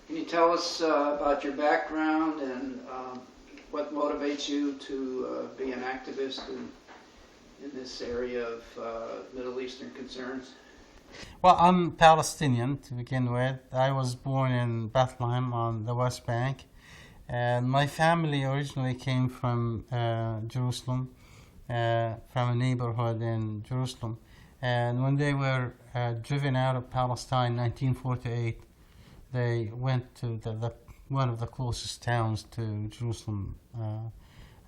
Can you tell us about your background and what motivates you to be an activist in this area of Middle Eastern concerns? Well, I'm Palestinian to begin with. I was born in Bethlehem on the West Bank, and my family originally came from Jerusalem, from a neighborhood in Jerusalem. And when they were driven out of Palestine in 1948, they went to one of the closest towns to Jerusalem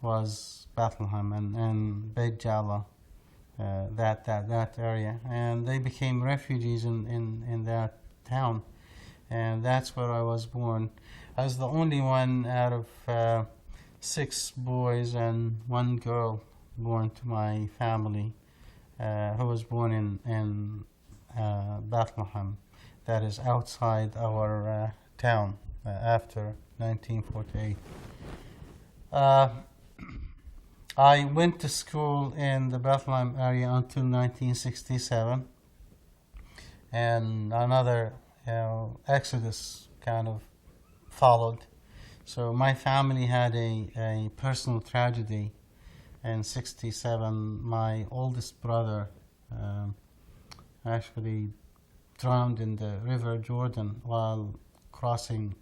was Bethlehem and Beit Jala, that area, and they became refugees in that town, and that's where I was born. I was the only one out of 6 boys and 1 girl born to my family, who was born in Bethlehem, that is outside our town after 1948. I went to school in the Bethlehem area until 1967, and another exodus kind of followed. So my family had a personal tragedy in 67. My oldest brother actually drowned in the River Jordan while crossing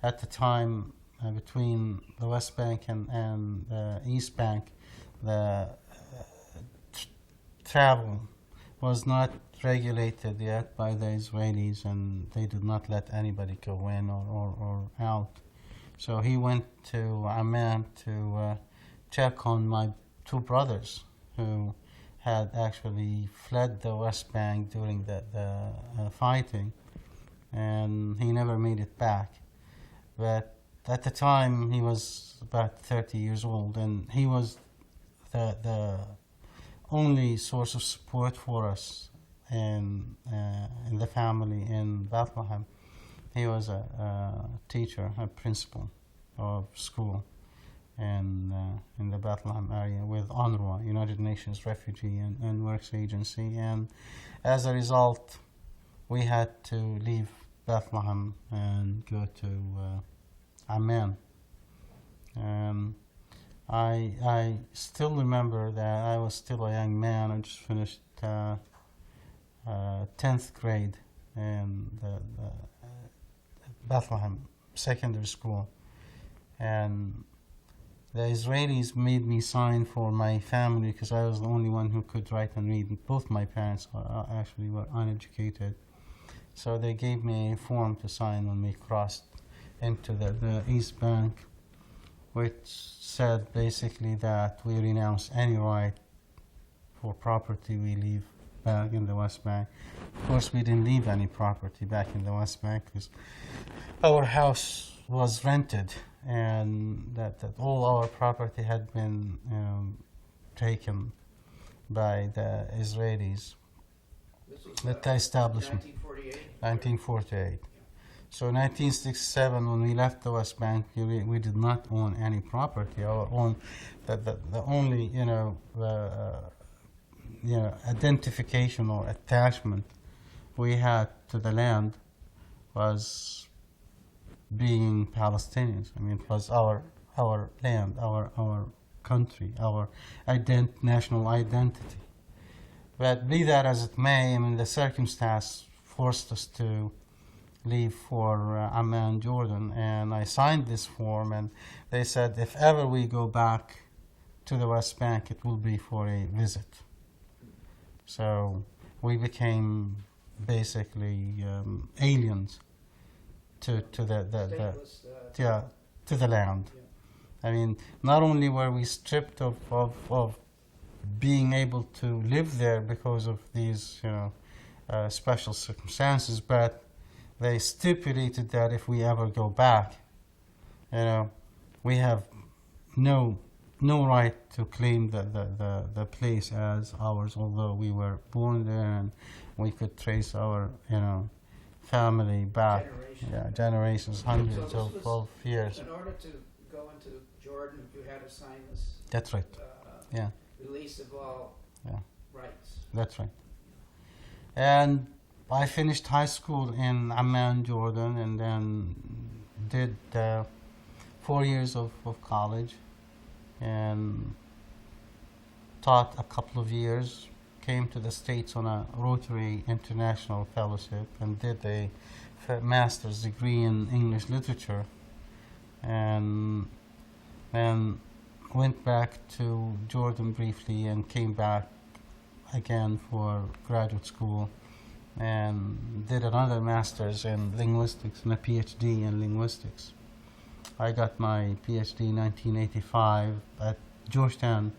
at the time between the West Bank and the East Bank. The travel was not regulated yet by the Israelis, and they did not let anybody go in or out. So he went to Amman to check on my 2 brothers who had actually fled the West Bank during the fighting, and he never made it back. But at the time, he was about 30 years old, and he was the only source of support for us in the family in Bethlehem. He was a teacher, a principal of school in the Bethlehem area with UNRWA, United Nations Refugee and Works Agency, and as a result, we had to leave Bethlehem and go to Amman. I still remember that I was still a young man. I just finished 10th grade in the Bethlehem secondary school, and the Israelis made me sign for my family because I was the only one who could write and read. Both my parents actually were uneducated, so they gave me a form to sign when we crossed into the East Bank, which said basically that we renounce any right for property we leave back in the West Bank. Of course, we didn't leave any property back in the West Bank because our house was rented, and that all our property had been taken by the Israelis. This was The establishment. 1948? 1948. So 1967, when we left the West Bank, we did not own any property. Our own, the only identification or attachment we had to the land was being Palestinians. I mean, it was our land, our country, our national identity. But be that as it may, I mean, the circumstance forced us to leave for Amman, Jordan, and I signed this form, and they said if ever we go back to the West Bank, it will be for a visit. So we became basically aliens to the land. Yeah. I mean, not only were we stripped of being able to live there because of these special circumstances, but they stipulated that if we ever go back, we have no right to claim the place as ours, although we were born there and we could trace our family back generations, hundreds of years. In order to go into Jordan, you had to sign this. That's right. Release of all rights. That's right. And I finished high school in Amman, Jordan, and then did 4 years of college and taught a couple of years. Came to the States on a Rotary International Fellowship and did a master's degree in English literature, and then went back to Jordan briefly and came back again for graduate school and did another master's in linguistics and a PhD in linguistics. I got my PhD in 1985 at Georgetown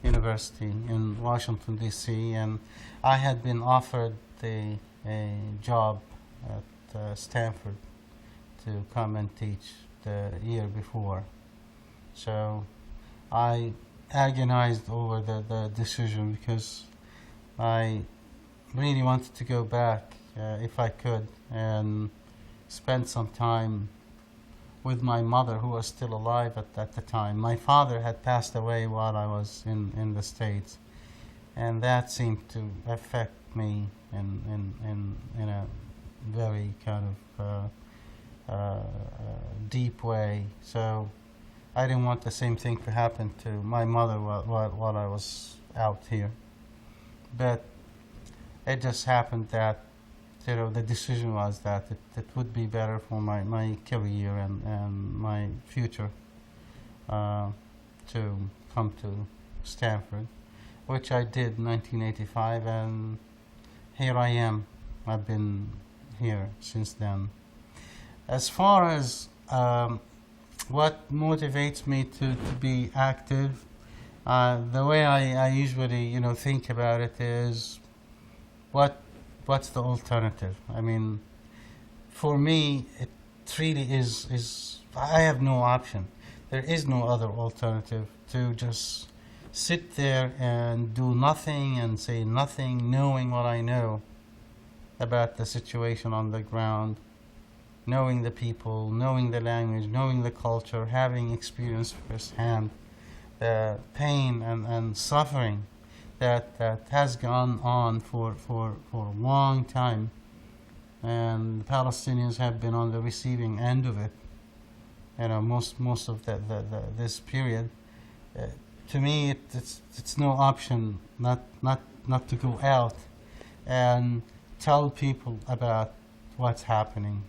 University in Washington, D.C., and I had been offered a job at Stanford to come and teach the year before. So I agonized over the decision because I really wanted to go back if I could and spend some time with my mother, who was still alive at the time. My father had passed away while I was in the States, and that seemed to affect me in a very kind of deep way. So I didn't want the same thing to happen to my mother while I was out here. But it just happened that the decision was that it would be better for my career and my future to come to Stanford, which I did in 1985, and here I am. I've been here since then. As far as what motivates me to be active, the way I usually think about it is what's the alternative? I mean, for me, it really is I have no option. There is no other alternative to just sit there and do nothing and say nothing, knowing what I know about the situation on the ground, knowing the people, knowing the language, knowing the culture, having experienced firsthand the pain and suffering that has gone on for a long time, and the Palestinians have been on the receiving end of it. Most of this period. To me, it's no option not to go out and tell people about what's happening.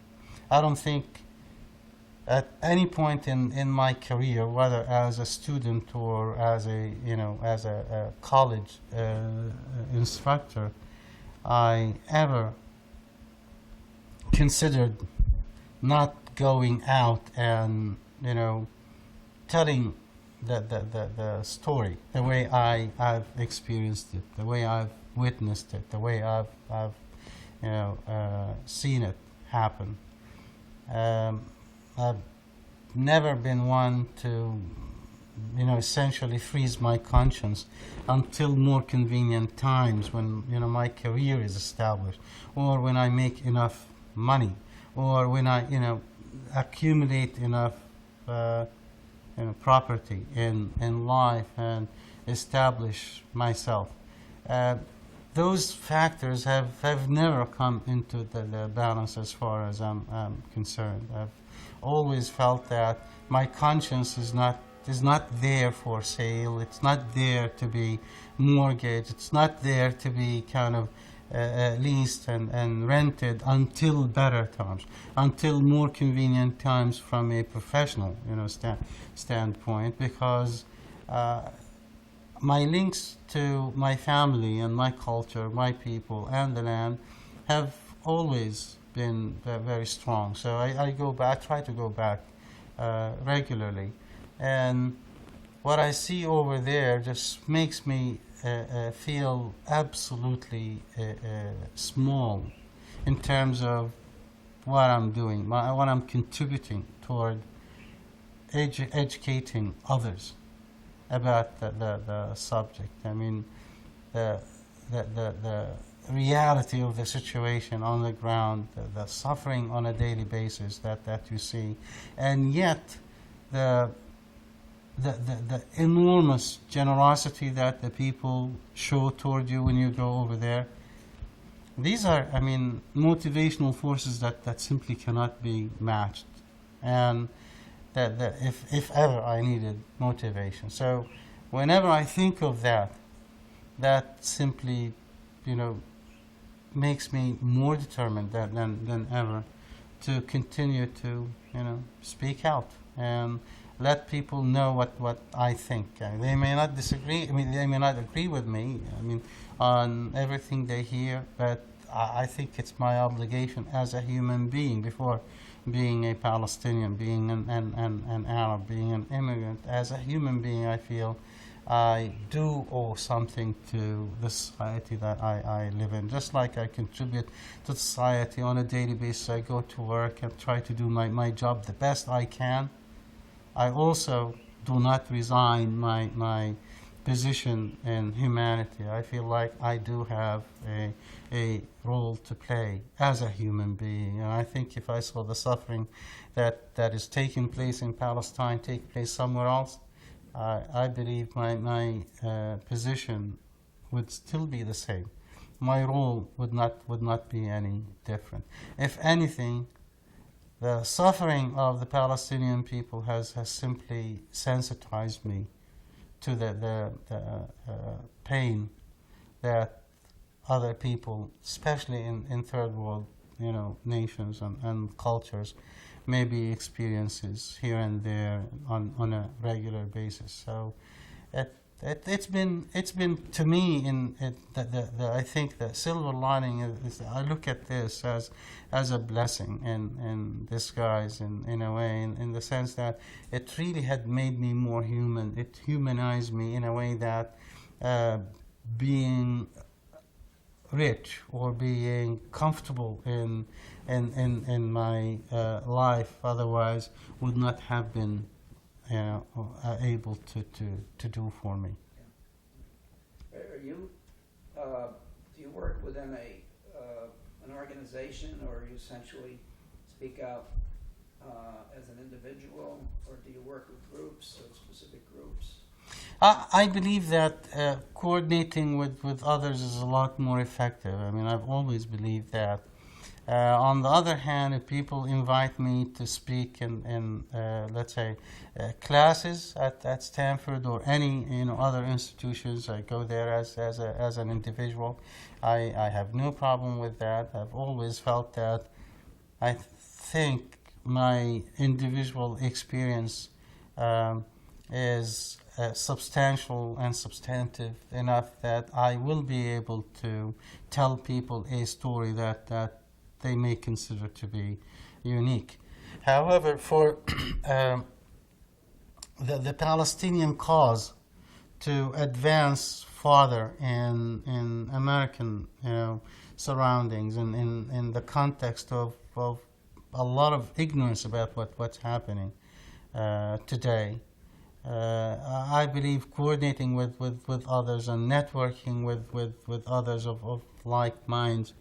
I don't think at any point in my career, whether as a student or as a college instructor, I ever considered not going out and telling the story the way I've experienced it, the way I've witnessed it, the way I've seen it happen. I've never been one to essentially freeze my conscience until more convenient times when my career is established, or when I make enough money, or when I accumulate enough property in life and establish myself. Those factors have never come into the balance as far as I'm concerned. I've always felt that my conscience is not there for sale. It's not there to be mortgaged. It's not there to be kind of leased and rented until better times, until more convenient times from a professional standpoint, because my links to my family and my culture, my people, and the land have always been very strong. So I go back, try to go back regularly. And what I see over there just makes me feel absolutely small in terms of what I'm doing, what I'm contributing toward educating others about the subject. I mean, the reality of the situation on the ground, the suffering on a daily basis that you see, and yet the enormous generosity that the people show toward you when you go over there. these are, I mean, motivational forces that simply cannot be matched. And that if ever I needed motivation. So whenever I think of that, that simply, you know, makes me more determined than ever to continue to, you know, speak out and let people know what I think. They may not disagree, I mean, they may not agree with me, I mean, on everything they hear, but I think it's my obligation as a human being, before being a Palestinian, being an Arab, being an immigrant. As a human being, I feel I do owe something to the society that I live in. Just like I contribute to society on a daily basis, I go to work and try to do my job the best I can. I also do not resign my position in humanity. I feel like I do have a role to play as a human being. And I think if I saw the suffering that is taking place in Palestine take place somewhere else, I believe my position would still be the same. My role would not be any different. If anything, the suffering of the Palestinian people has simply sensitized me to the pain that other people, especially in third world, you know, nations and cultures, maybe experiences here and there on a regular basis. So it's been to me I think the silver lining is I look at this as a blessing in disguise in a way, in the sense that it really had made me more human. It humanized me in a way that being rich or being comfortable in my life otherwise would not have been able to do for me. Yeah. Are you do you work within an organization, or you essentially speak out as an individual, or do you work with groups or specific groups? I believe that coordinating with others is a lot more effective. I mean, I've always believed that. On the other hand, if people invite me to speak in let's say, classes at Stanford or any other institutions, I go there as an individual. I have no problem with that. I've always felt that I think my individual experience is substantial and substantive enough that I will be able to tell people a story that they may consider to be unique. However, for the Palestinian cause to advance farther in American surroundings and in the context of a lot of ignorance about what's happening today, I believe coordinating with others and networking with others of like minds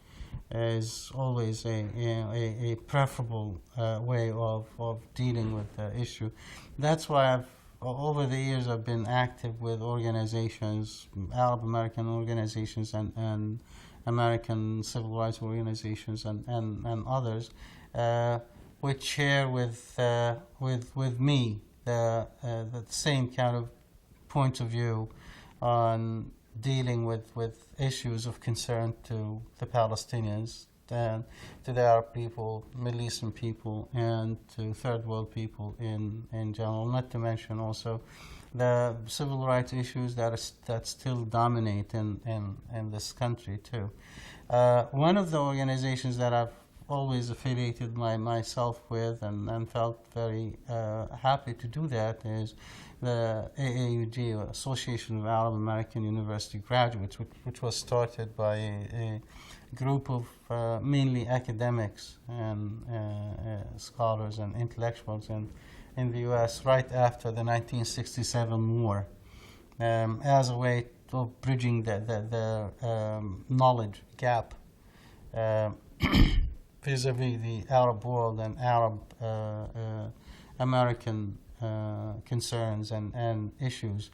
is always a preferable way of dealing with the issue. That's why over the years I've been active with organizations, Arab American organizations and American civil rights organizations and others, which share with me the same kind of point of view on dealing with issues of concern to the Palestinians and to the Arab people, Middle Eastern people, and to third world people in general, not to mention also the civil rights issues that still dominate in this country too. One of the organizations that I've always affiliated myself with and felt very happy to do that is the AAUG, Association of Arab American University Graduates, which was started by a group of mainly academics and scholars and intellectuals in the U.S. right after the 1967 war, as a way of bridging the knowledge gap vis-a-vis the Arab world and Arab American concerns and issues.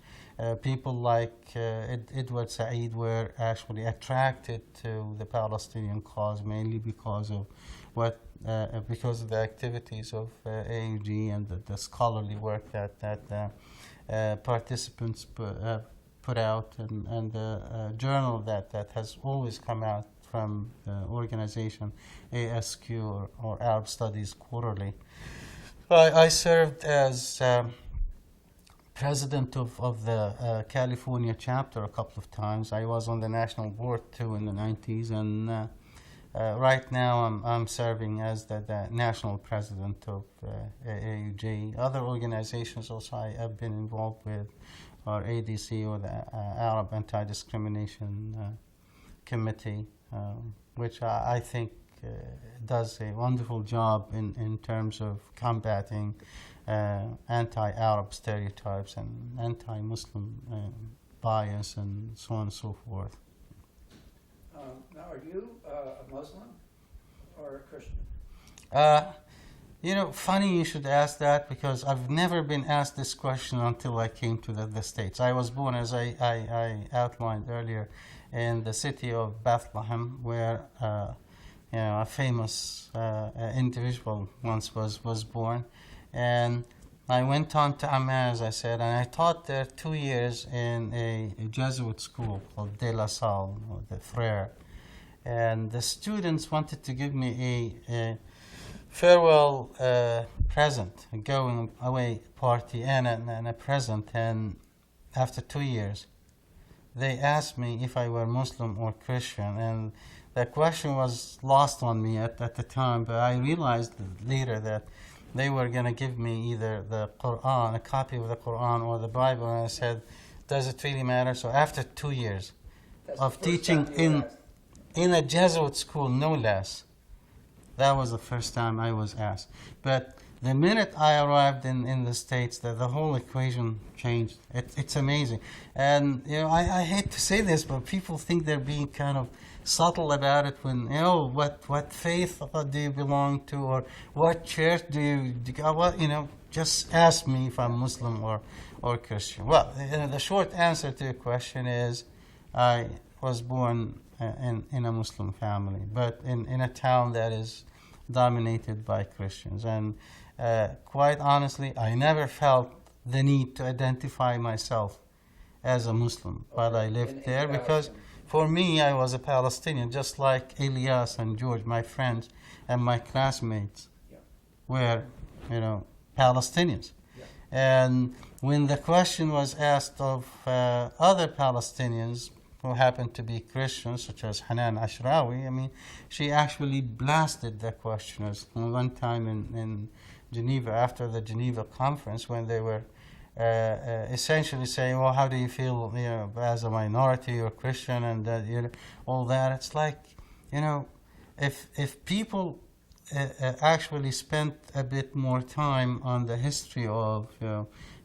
People like Edward Said were actually attracted to the Palestinian cause mainly because of because of the activities of AUG and the scholarly work that participants put out, and the journal that has always come out from the organization ASQ, or Arab Studies Quarterly. I served as president of the California chapter a couple of times. I was on the national board too in the 90s, and right now I'm serving as the national president of AUG. Other organizations also I have been involved with are ADC, or the Arab Anti-Discrimination Committee, which I think does a wonderful job in terms of combating anti-Arab stereotypes and anti-Muslim bias and so on and so forth. Now, are you a Muslim or a Christian? Funny you should ask that, because I've never been asked this question until I came to the States. I was born, as I outlined earlier, in the city of Bethlehem, where a famous individual once was born. And I went on to Amman, as I said, and I taught there 2 years in a Jesuit school called De La Salle, or the Frere. And the students wanted to give me a farewell present, a going away party, and a present. And after 2 years, they asked me if I were Muslim or Christian, and the question was lost on me at the time, but I realized later that they were going to give me either the Quran, a copy of the Quran, or the Bible, and I said, does it really matter? So after 2 years of teaching in a Jesuit school, no less, that was the first time I was asked. But the minute I arrived in the States, the whole equation changed. It's amazing. And I hate to say this, but people think they're being kind of subtle about it when, what faith do you belong to, or what church do you go? Just ask me if I'm Muslim or Christian. Well, the short answer to your question is I was born in a Muslim family, but in a town that is dominated by Christians. And quite honestly, I never felt the need to identify myself as a Muslim while I lived there, because for me, I was a Palestinian, just like Elias and George, my friends and my classmates were, Palestinians. And when the question was asked of other Palestinians who happened to be Christians, such as Hanan Ashrawi, she actually blasted the questioners one time in Geneva, after the Geneva conference, when they were essentially saying, well, how do you feel, as a minority or Christian, and all that. It's like, if people actually spent a bit more time on the history of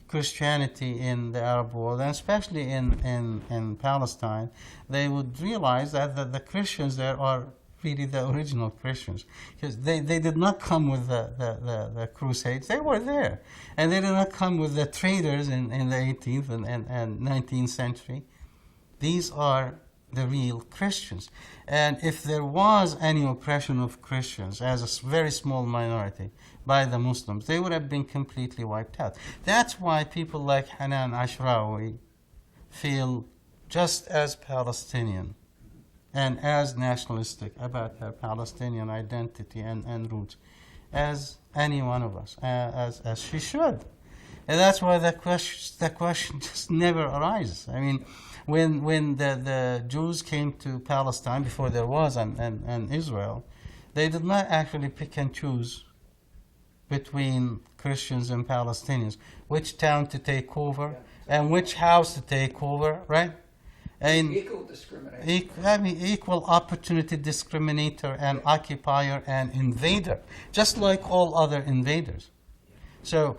Christianity in the Arab world, and especially in Palestine, they would realize that the Christians there are really the original Christians, because they did not come with the Crusades. They were there, and they did not come with the traders in the 18th and 19th century. These are the real Christians. And if there was any oppression of Christians as a very small minority by the Muslims, they would have been completely wiped out. That's why people like Hanan Ashrawi feel just as Palestinian and as nationalistic about her Palestinian identity and roots as any one of us, as she should. And that's why the question just never arises. When the Jews came to Palestine, before there was an Israel, they did not actually pick and choose between Christians and Palestinians, which town to take over and which house to take over, right? And equal discrimination. Equal opportunity discriminator and occupier and invader, just like all other invaders. So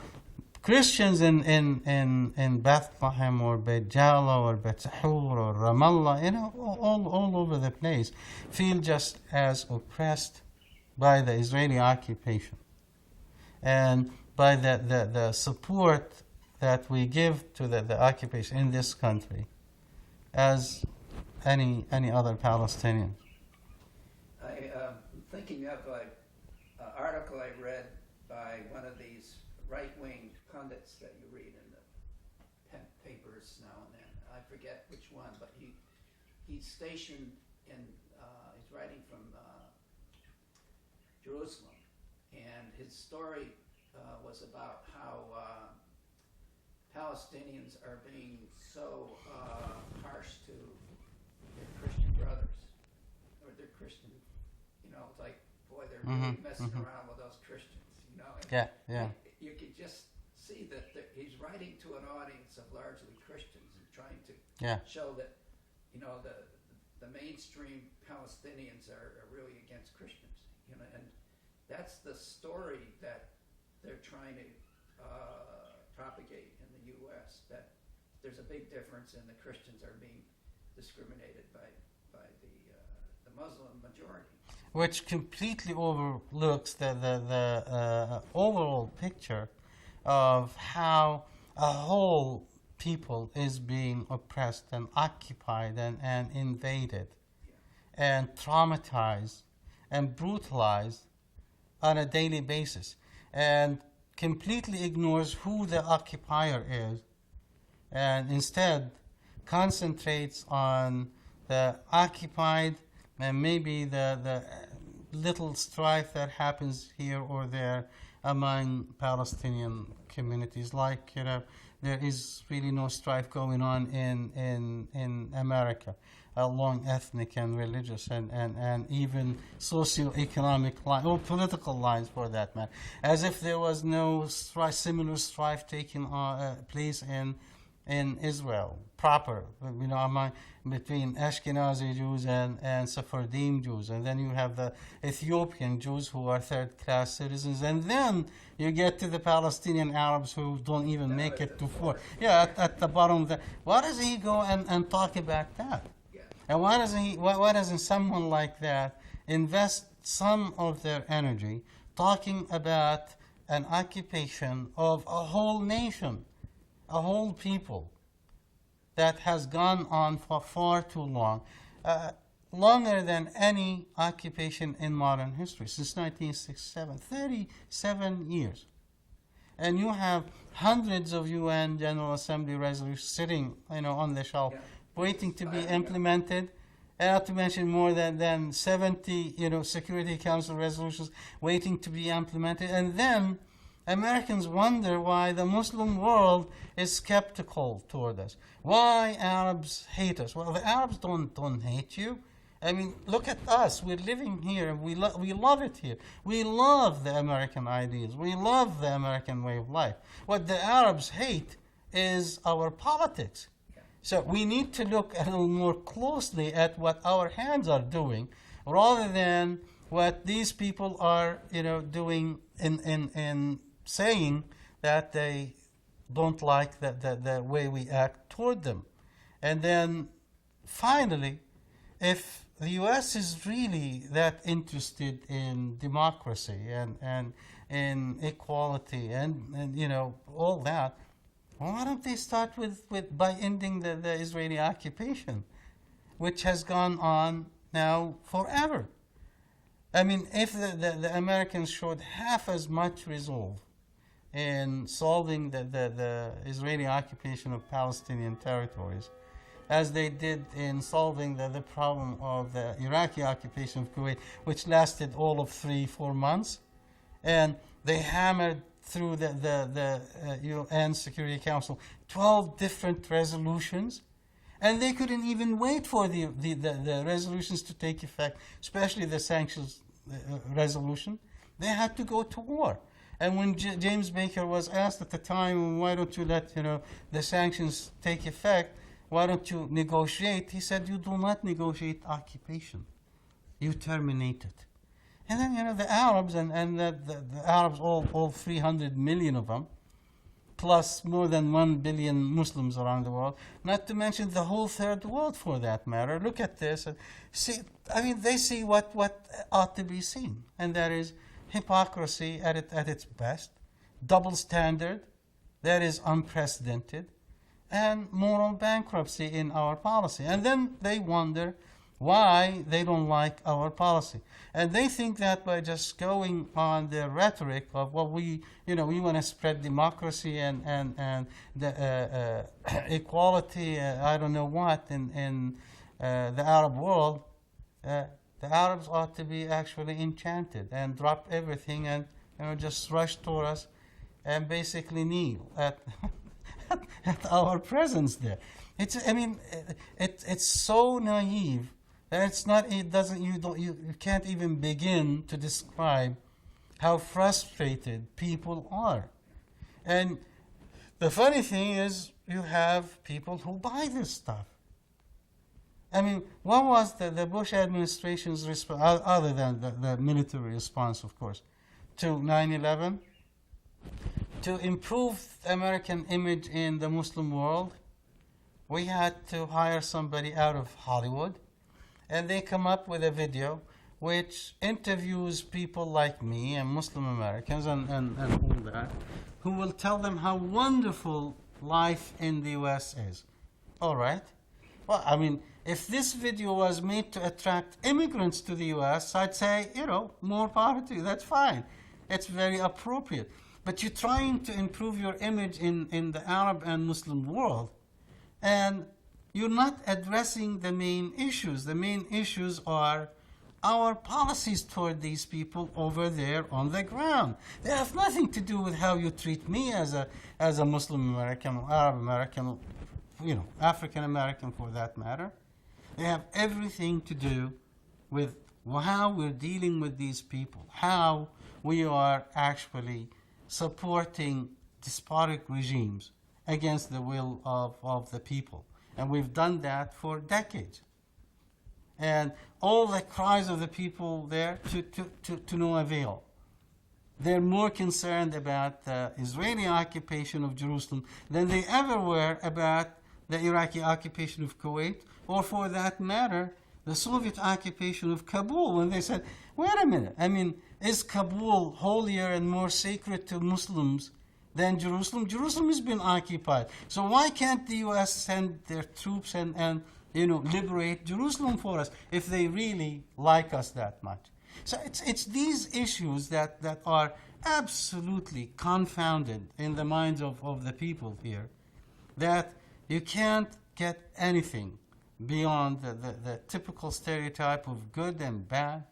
Christians in Bethlehem or Beit Jala or Beit Sahur or Ramallah, all over the place, feel just as oppressed by the Israeli occupation. And by the support that we give to the occupation in this country as any other Palestinian. I'm thinking of an article I read by one of these right-wing pundits that you read in the papers now and then. I forget which one, but he's stationed in, he's writing from Jerusalem, and his story was about how Palestinians are being so harsh to their Christian brothers, or their Christian, it's like, boy, they're really messing around with those Christians, And Yeah. You could just see that he's writing to an audience of largely Christians and trying to show that, the mainstream Palestinians are really against Christians, and that's the story that they're trying to propagate in the U.S., that there's a big difference and the Christians are being discriminated by the Muslim majority. Which completely overlooks the overall picture of how a whole people is being oppressed and occupied and invaded and traumatized and brutalized on a daily basis, and completely ignores who the occupier is, and instead concentrates on the occupied and maybe the little strife that happens here or there among Palestinian communities. Like, there is really no strife going on in America along ethnic and religious and even socio-economic lines, or political lines for that matter, as if there was no similar strife taking place in Israel proper, between Ashkenazi Jews and Sephardim Jews, and then you have the Ethiopian Jews who are third-class citizens, and then you get to the Palestinian Arabs who don't even make it to four. Yeah, at the bottom. Why does he go and talk about that? And why doesn't someone like that invest some of their energy talking about an occupation of a whole nation, a whole people, that has gone on for far too long, longer than any occupation in modern history, since 1967, 37 years. And you have hundreds of UN General Assembly resolutions sitting, on the shelf, waiting to be implemented, and not to mention more than 70, Security Council resolutions waiting to be implemented. And then Americans wonder why the Muslim world is skeptical toward us. Why Arabs hate us? Well, the Arabs don't hate you. Look at us. We're living here, and we love it here. We love the American ideas. We love the American way of life. What the Arabs hate is our politics. So we need to look a little more closely at what our hands are doing, rather than what these people are, doing in saying that they don't like the way we act toward them. And then finally, if the U.S. is really that interested in democracy and in equality and all that, why don't they start by ending the Israeli occupation, which has gone on now forever? If the Americans showed half as much resolve in solving the Israeli occupation of Palestinian territories as they did in solving the problem of the Iraqi occupation of Kuwait, which lasted all of 3-4 months, and they hammered through the UN Security Council 12 different resolutions, and they couldn't even wait for the resolutions to take effect, especially the sanctions resolution. They had to go to war. And when James Baker was asked at the time, why don't you let the sanctions take effect, why don't you negotiate, he said, you do not negotiate occupation, you terminate it. And then the Arabs and the Arabs, all 300 million of them, plus more than 1 billion Muslims around the world, not to mention the whole third world for that matter, look at this and see. They see what ought to be seen, and that is hypocrisy at its best, double standard that is unprecedented, and moral bankruptcy in our policy. And then they wonder why they don't like our policy. And they think that by just going on the rhetoric of, well, we want to spread democracy and the equality, I don't know what, in the Arab world, the Arabs ought to be actually enchanted and drop everything and just rush toward us and basically kneel at at our presence there. It's so naive that it's not. It doesn't. You can't even begin to describe how frustrated people are. And the funny thing is, you have people who buy this stuff. I mean, what was the Bush administration's response, other than the military response, of course, to 9/11? To improve the American image in the Muslim world, we had to hire somebody out of Hollywood, and they come up with a video which interviews people like me and Muslim Americans and all that, who will tell them how wonderful life in the U.S. is. All right. Well, I mean, if this video was made to attract immigrants to the U.S., I'd say, more power to you. That's fine. It's very appropriate. But you're trying to improve your image in the Arab and Muslim world, and you're not addressing the main issues. The main issues are our policies toward these people over there on the ground. They have nothing to do with how you treat me as a Muslim American or Arab American, African American for that matter. They have everything to do with how we're dealing with these people, how we are actually supporting despotic regimes against the will of the people. And we've done that for decades. And all the cries of the people there to no avail. They're more concerned about the Israeli occupation of Jerusalem than they ever were about the Iraqi occupation of Kuwait, or for that matter, the Soviet occupation of Kabul, when they said, wait a minute, is Kabul holier and more sacred to Muslims than Jerusalem? Jerusalem has been occupied. So why can't the U.S. send their troops and liberate Jerusalem for us if they really like us that much? So it's these issues that are absolutely confounded in the minds of the people here, that you can't get anything beyond the typical stereotype of good and bad,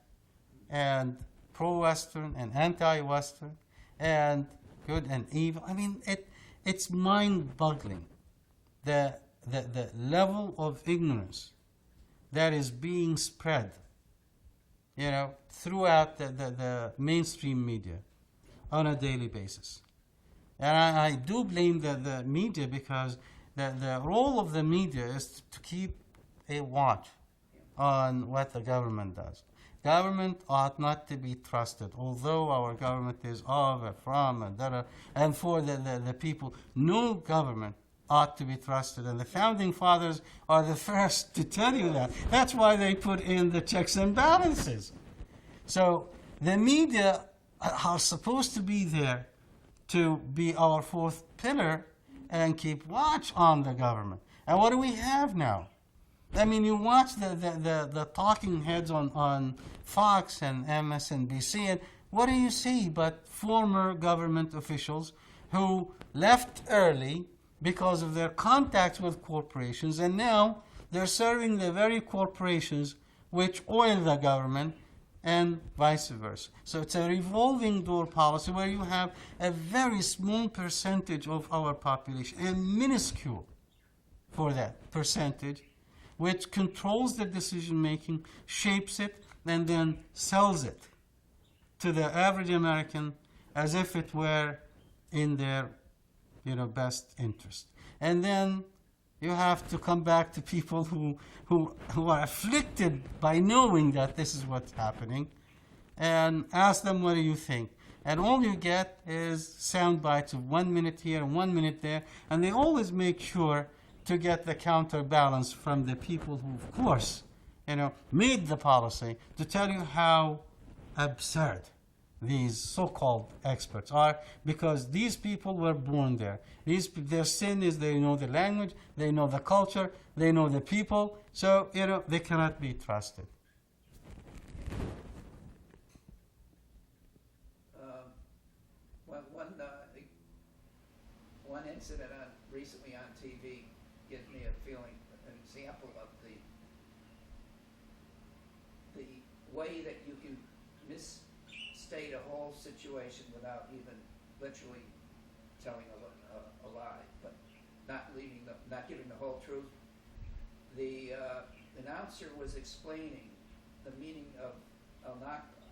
and pro-Western and anti-Western, and good and evil. It's mind-boggling, the level of ignorance that is being spread, throughout the mainstream media on a daily basis. And I do blame the media, because the role of the media is to keep a watch on what the government does. Government ought not to be trusted, although our government is of, from, and for the people. No government ought to be trusted, and the Founding Fathers are the first to tell you that. That's why they put in the checks and balances. So the media are supposed to be there to be our fourth pillar and keep watch on the government. And what do we have now? You watch the talking heads on Fox and MSNBC, and what do you see but former government officials who left early because of their contacts with corporations, and now they're serving the very corporations which oil the government, and vice versa. So it's a revolving door policy where you have a very small percentage of our population, and minuscule for that percentage, which controls the decision-making, shapes it, and then sells it to the average American as if it were in their best interest. And then you have to come back to people who are afflicted by knowing that this is what's happening, and ask them, what do you think? And all you get is sound bites of 1 minute here and 1 minute there, and they always make sure to get the counterbalance from the people who, of course, made the policy, to tell you how absurd these so-called experts are, because these people were born there. Their sin is they know the language, they know the culture, they know the people, so they cannot be trusted. One incident recently on TV gives me a feeling, an example of the way that you can misstate a whole situation without even literally telling a lie, but not giving the whole truth. The announcer was explaining the meaning of al-Nakba.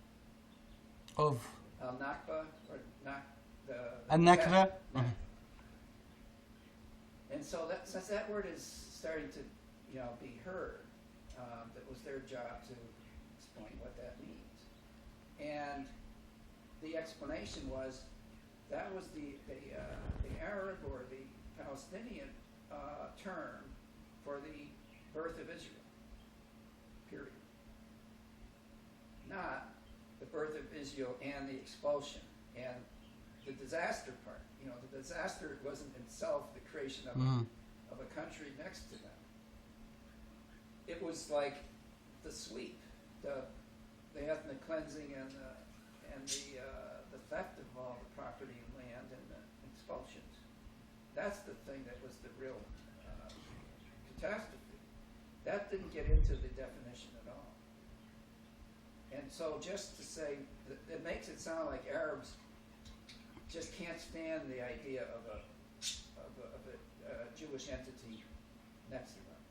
Of Al-Nakba, or the Al-Nakba? And so since that word is starting to, be heard, that was their job to explain what that means. And the explanation was that was the Arab or the Palestinian term for the birth of Israel. Period. Not the birth of Israel and the expulsion and the disaster part. The disaster wasn't itself the creation of a country next to them. It was like the sweep, the ethnic cleansing and the theft of all the property and land and the expulsions. That's the thing that was the real catastrophe. That didn't get into the definition at all. And so just to say, it makes it sound like Arabs just can't stand the idea of a Jewish entity next to them.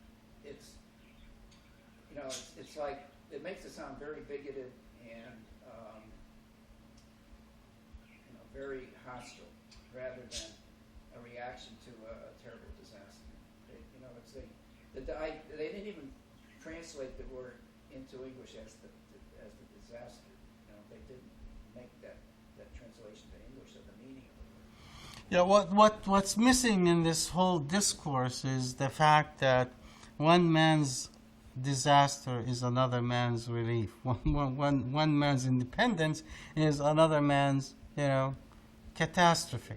It's like, it makes it sound very bigoted and very hostile, rather than a reaction to a terrible disaster. They didn't even translate the word into English as the disaster. They didn't make that translation to English of the meaning of the word. Yeah, what's missing in this whole discourse is the fact that one man's disaster is another man's relief. One man's independence is another man's, catastrophe.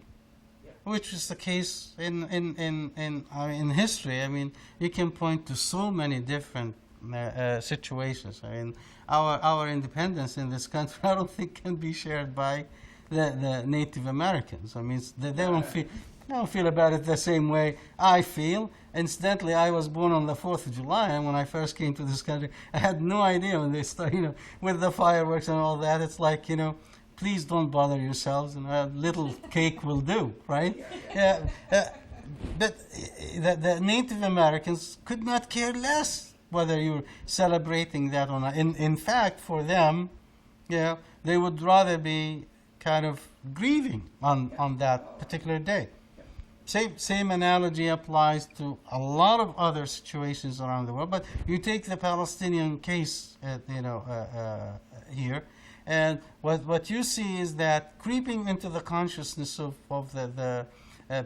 Yeah. Which is the case in history. I mean, you can point to so many different situations. I mean, our independence in this country, I don't think can be shared by the Native Americans. I mean, they don't feel about it the same way I feel. Incidentally, I was born on the 4th of July, and when I first came to this country, I had no idea when they started, with the fireworks and all that. It's like, please don't bother yourselves, and a little cake will do, right? Yeah. But the Native Americans could not care less whether you're celebrating that or not. In fact, for them, they would rather be kind of grieving on that particular day. Same analogy applies to a lot of other situations around the world. But you take the Palestinian case, here, and what you see is that creeping into the consciousness of the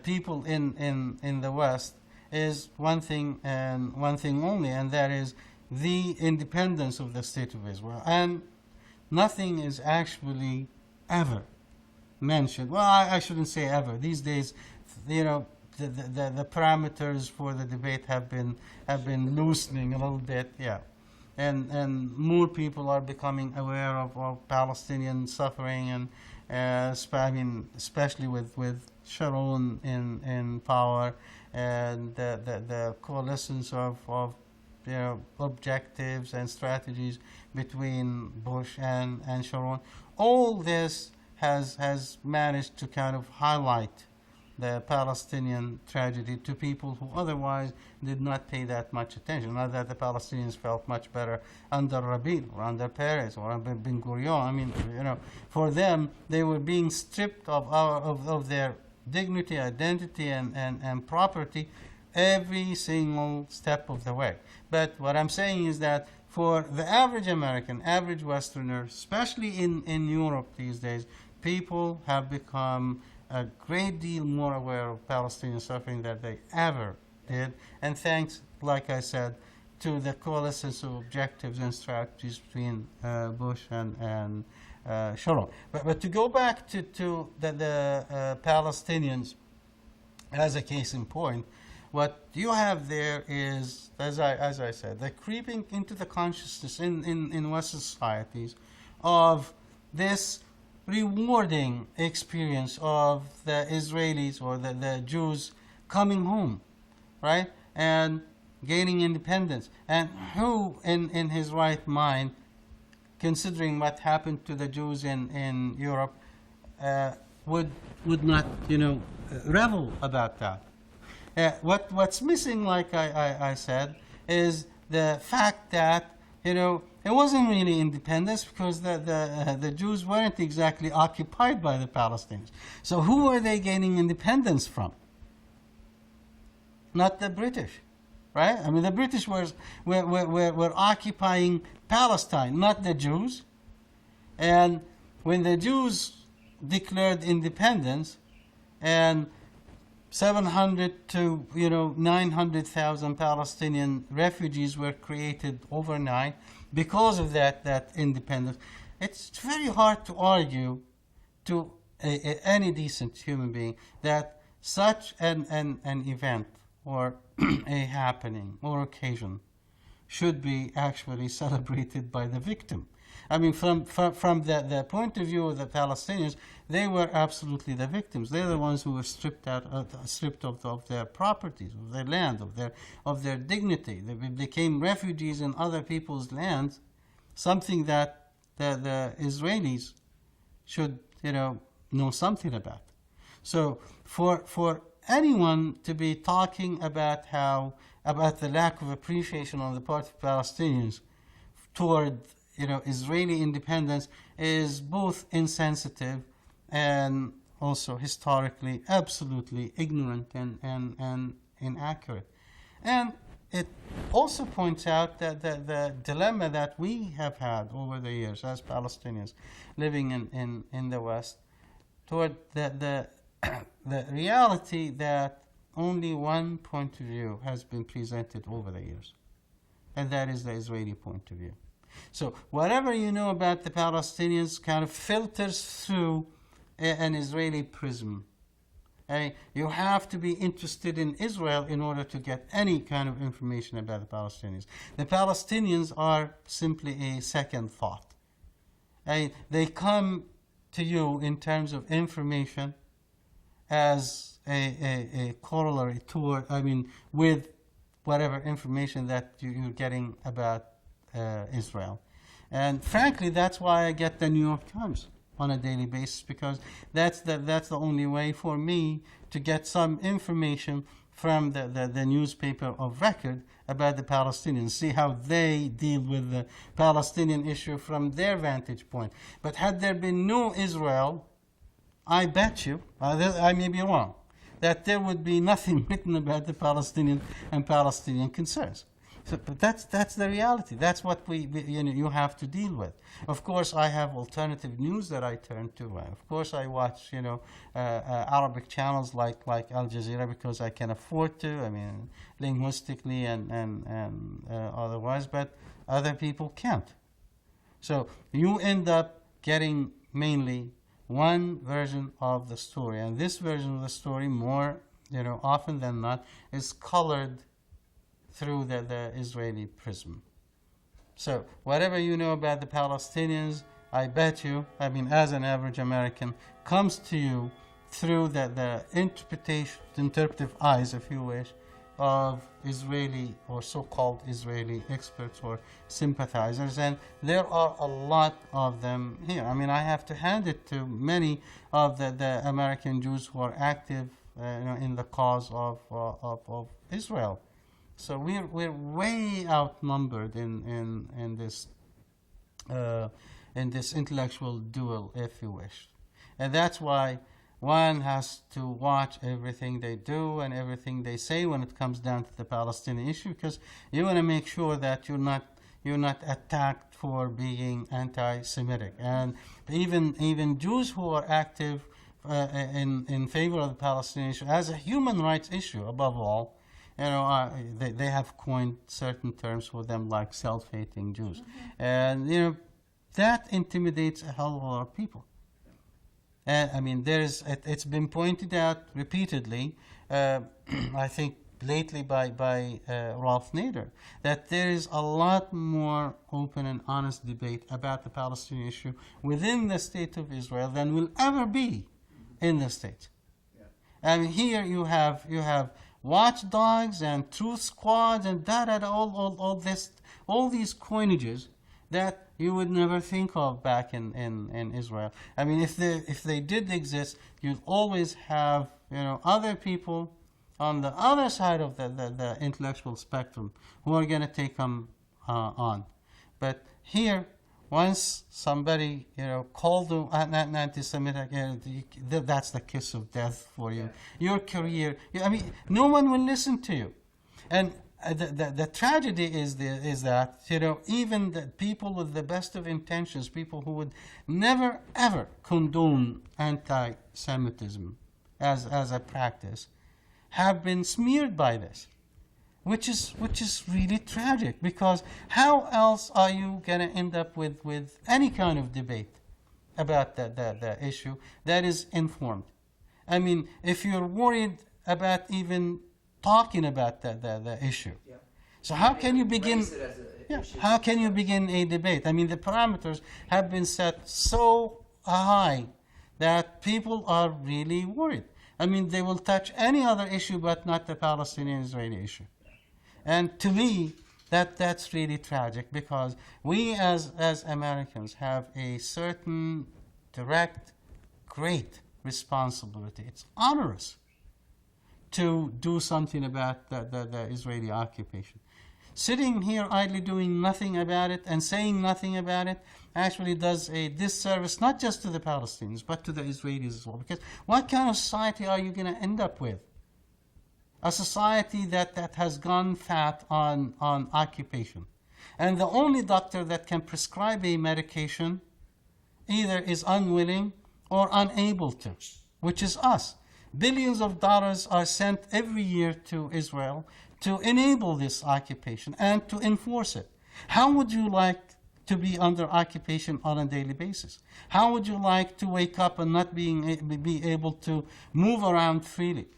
people in the West is one thing and one thing only, and that is the independence of the State of Israel. And nothing is actually ever mentioned. Well, I shouldn't say ever. These days, the parameters for the debate have been loosening a little bit, and more people are becoming aware of Palestinian suffering, and especially with Sharon in power, and the coalitions of objectives and strategies between Bush and Sharon. All this has managed to kind of highlight the Palestinian tragedy to people who otherwise did not pay that much attention. Not that the Palestinians felt much better under Rabin or under Peres or under Ben Gurion. I mean, for them, they were being stripped of their dignity, identity, and property every single step of the way. But what I'm saying is that for the average American, average Westerner, especially in Europe these days, people have become a great deal more aware of Palestinian suffering than they ever did. And thanks, like I said, to the coalescence of objectives and strategies between Bush and shalom. But to go back to the Palestinians as a case in point, what you have there is, as I said, the creeping into the consciousness in Western societies of this rewarding experience of the Israelis or the Jews coming home, right, and gaining independence. And who in his right mind, considering what happened to the Jews in Europe, would not, revel about that? What's missing, like I said, is the fact that it wasn't really independence, because the Jews weren't exactly occupied by the Palestinians. So who were they gaining independence from? Not the British, right? I mean, the British were occupying Palestine, not the Jews. And when the Jews declared independence, and 700 to 900,000 Palestinian refugees were created overnight because of that independence, it's very hard to argue to any decent human being that such an event or a happening or occasion should be actually celebrated by the victim. I mean, from the point of view of the Palestinians, they were absolutely the victims. They're the ones who were stripped of their properties, of their land, of their dignity. They became refugees in other people's lands, something that the Israelis should know something about. So for anyone to be talking about the lack of appreciation on the part of Palestinians toward Israeli independence is both insensitive and also historically absolutely ignorant and inaccurate. And it also points out that the dilemma that we have had over the years as Palestinians living in the West toward the reality that only one point of view has been presented over the years, and that is the Israeli point of view. So whatever you know about the Palestinians kind of filters through an Israeli prism. You have to be interested in Israel in order to get any kind of information about the Palestinians. The Palestinians are simply a second thought. They come to you in terms of information as a corollary with whatever information that you're getting about Israel. And frankly, that's why I get the New York Times on a daily basis, because that's the only way for me to get some information from the newspaper of record about the Palestinians, see how they deal with the Palestinian issue from their vantage point. But had there been no Israel, I bet you, I may be wrong, that there would be nothing written about the Palestinian and Palestinian concerns. So, but that's the reality. That's what you have to deal with. Of course, I have alternative news that I turn to. Of course, I watch Arabic channels like Al Jazeera because I can afford to. I mean, linguistically and otherwise, but other people can't. So you end up getting mainly one version of the story, and this version of the story, more often than not, is colored through the Israeli prism. So whatever you know about the Palestinians, I bet you, as an average American, comes to you through the interpretive eyes, if you wish, of Israeli or so-called Israeli experts or sympathizers, and there are a lot of them here. I have to hand it to many of the American Jews who are active in the cause of Israel. So we're way outnumbered in this intellectual duel, if you wish, and that's why one has to watch everything they do and everything they say when it comes down to the Palestinian issue, because you want to make sure that you're not attacked for being anti-Semitic. And even Jews who are active in favor of the Palestinian issue as a human rights issue, above all, they have coined certain terms for them, like self-hating Jews. And that intimidates a hell of a lot of people. I mean, it's been pointed out repeatedly, I think lately by Ralph Nader, that there is a lot more open and honest debate about the Palestinian issue within the State of Israel than will ever be in the States. Yeah. And here you have watchdogs and truth squads and all these coinages that you would never think of back in Israel. I mean, if they did exist, you'd always have other people on the other side of the intellectual spectrum who are going to take them on. But here, once somebody called them an anti-Semitic, that's the kiss of death for you. Yeah. Your career. I mean, no one will listen to you, and the tragedy is that even the people with the best of intentions, people who would never ever condone anti-Semitism as a practice, have been smeared by this, which is really tragic, because how else are you going to end up with any kind of debate about the issue that is informed? I mean, if you're worried about even talking about the issue, Yeah. so how can you begin? Raise it as a issue. How can you begin a debate? I mean, the parameters have been set so high that people are really worried. I mean, they will touch any other issue but not the Palestinian-Israeli issue. And to me, that's really tragic, because we as Americans have a certain direct, great responsibility. It's onerous to do something about the Israeli occupation. Sitting here idly doing nothing about it and saying nothing about it actually does a disservice not just to the Palestinians but to the Israelis as well. Because what kind of society are you going to end up with? A society that has gone fat on occupation. And the only doctor that can prescribe a medication either is unwilling or unable to, which is us. Billions of dollars are sent every year to Israel to enable this occupation and to enforce it. How would you like to be under occupation on a daily basis? How would you like to wake up and not be able to move around freely?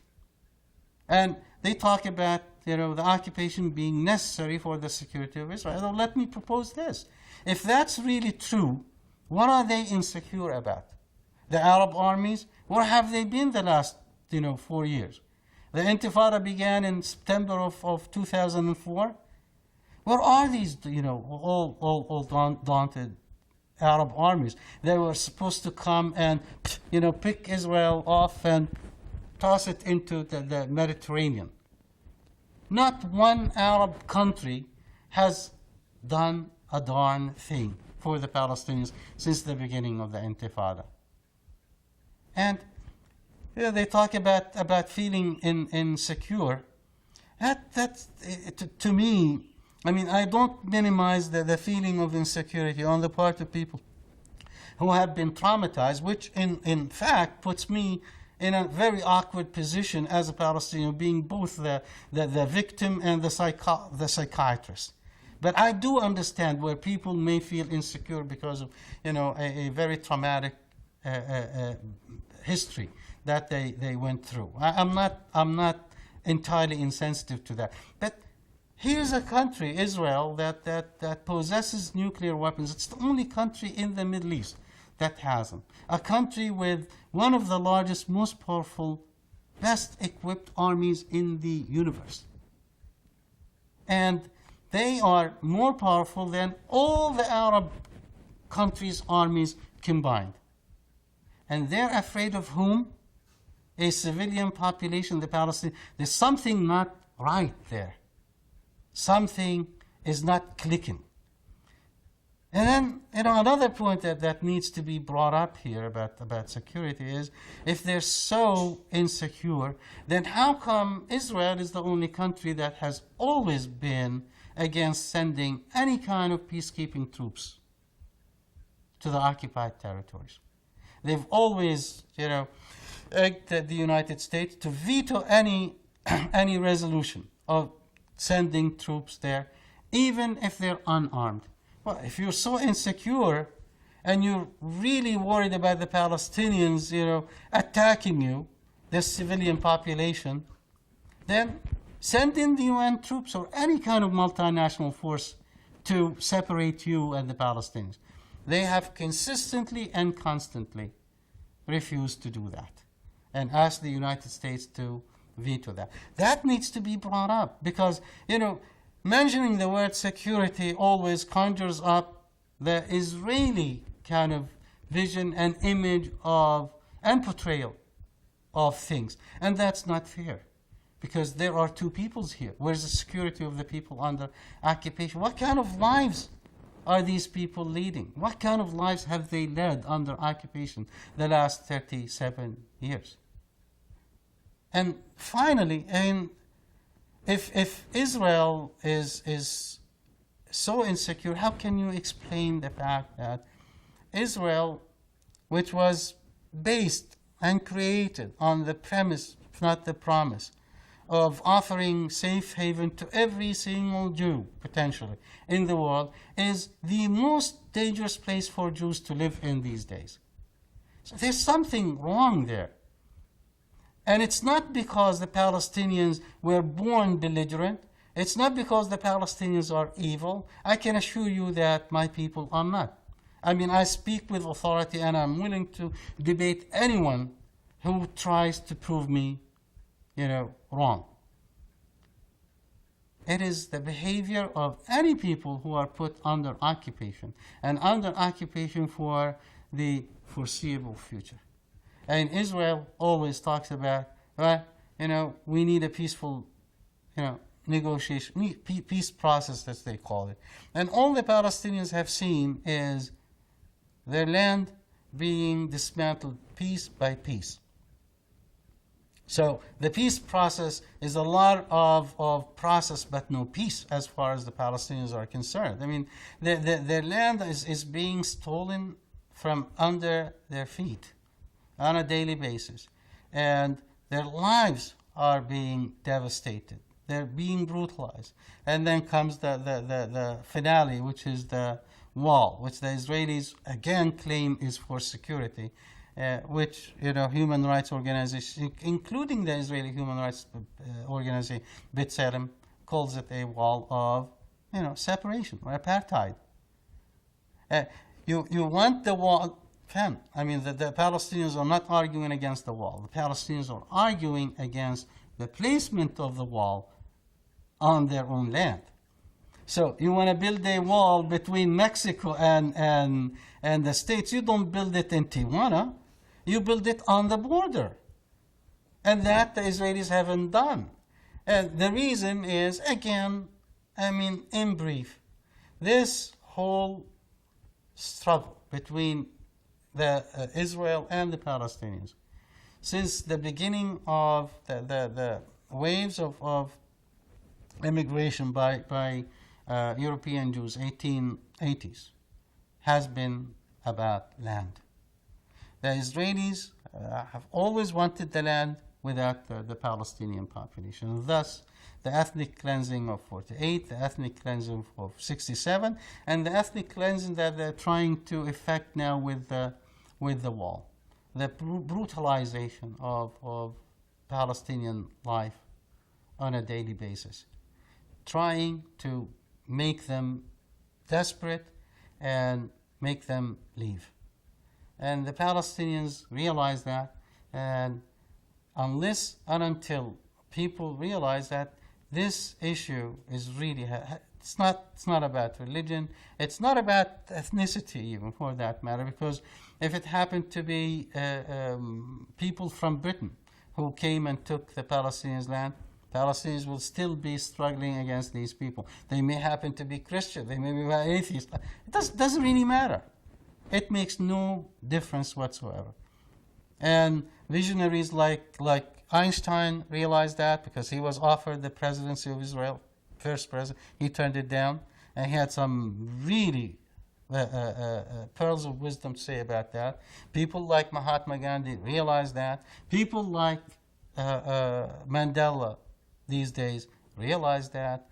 And they talk about the occupation being necessary for the security of Israel. So let me propose this. If that's really true, what are they insecure about? The Arab armies? Where have they been the last 4 years? The Intifada began in September of 2004. Where are these all daunted Arab armies? They were supposed to come and pick Israel off and toss it into the Mediterranean. Not one Arab country has done a darn thing for the Palestinians since the beginning of the Intifada. And they talk about feeling insecure. That to me, I mean, I don't minimize the feeling of insecurity on the part of people who have been traumatized, which in fact puts me in a very awkward position as a Palestinian, being both the victim and the psychiatrist. But I do understand where people may feel insecure because of a very traumatic history that they went through. I'm not entirely insensitive to that. But here's a country, Israel, that possesses nuclear weapons. It's the only country in the Middle East that has them. A country with one of the largest, most powerful, best equipped armies in the universe. And they are more powerful than all the Arab countries' armies combined. And they're afraid of whom? A civilian population, the Palestinians. There's something not right there. Something is not clicking. And then, another point that needs to be brought up here about security is, if they're so insecure, then how come Israel is the only country that has always been against sending any kind of peacekeeping troops to the occupied territories? They've always, egged the United States to veto any resolution of sending troops there, even if they're unarmed. Well, if you're so insecure and you're really worried about the Palestinians, attacking you, the civilian population, then send in the UN troops or any kind of multinational force to separate you and the Palestinians. They have consistently and constantly refused to do that and asked the United States to veto that. That needs to be brought up because, mentioning the word security always conjures up the Israeli kind of vision and image of and portrayal of things. And that's not fair because there are two peoples here. Where's the security of the people under occupation? What kind of lives are these people leading? What kind of lives have they led under occupation the last 37 years? And finally, if Israel is so insecure, how can you explain the fact that Israel, which was based and created on the premise, if not the promise, of offering safe haven to every single Jew, potentially, in the world, is the most dangerous place for Jews to live in these days? So there's something wrong there. And it's not because the Palestinians were born belligerent. It's not because the Palestinians are evil. I can assure you that my people are not. I speak with authority and I'm willing to debate anyone who tries to prove me, wrong. It is the behavior of any people who are put under occupation and under occupation for the foreseeable future. And Israel always talks about, we need a peaceful, negotiation, peace process, as they call it. And all the Palestinians have seen is their land being dismantled piece by piece. So the peace process is a lot of process, but no peace as far as the Palestinians are concerned. Their land is being stolen from under their feet on a daily basis. And their lives are being devastated. They're being brutalized. And then comes the finale, which is the wall, which the Israelis again claim is for security, which human rights organizations, including the Israeli human rights organization, B'Tselem, calls it a wall of separation or apartheid. You want the wall. The Palestinians are not arguing against the wall. The Palestinians are arguing against the placement of the wall on their own land. So you want to build a wall between Mexico and the States. You don't build it in Tijuana. You build it on the border. And that the Israelis haven't done. And the reason is, again, in brief, this whole struggle between Israel and the Palestinians, since the beginning of the waves of immigration by European Jews, 1880s, has been about land. The Israelis have always wanted the land without the Palestinian population. And thus, the ethnic cleansing of 48, the ethnic cleansing of 67, and the ethnic cleansing that they're trying to effect now with the wall. The brutalization of Palestinian life on a daily basis. Trying to make them desperate and make them leave. And the Palestinians realize that, and unless and until people realize that this issue is really, it's not about religion, it's not about ethnicity even for that matter, because if it happened to be people from Britain who came and took the Palestinians' land, Palestinians will still be struggling against these people. They may happen to be Christian, they may be atheists. It doesn't really matter. It makes no difference whatsoever. And visionaries like Einstein realized that because he was offered the presidency of Israel, first president. He turned it down, and he had some really pearls of wisdom to say about that. People like Mahatma Gandhi realized that. People like Mandela these days realize that.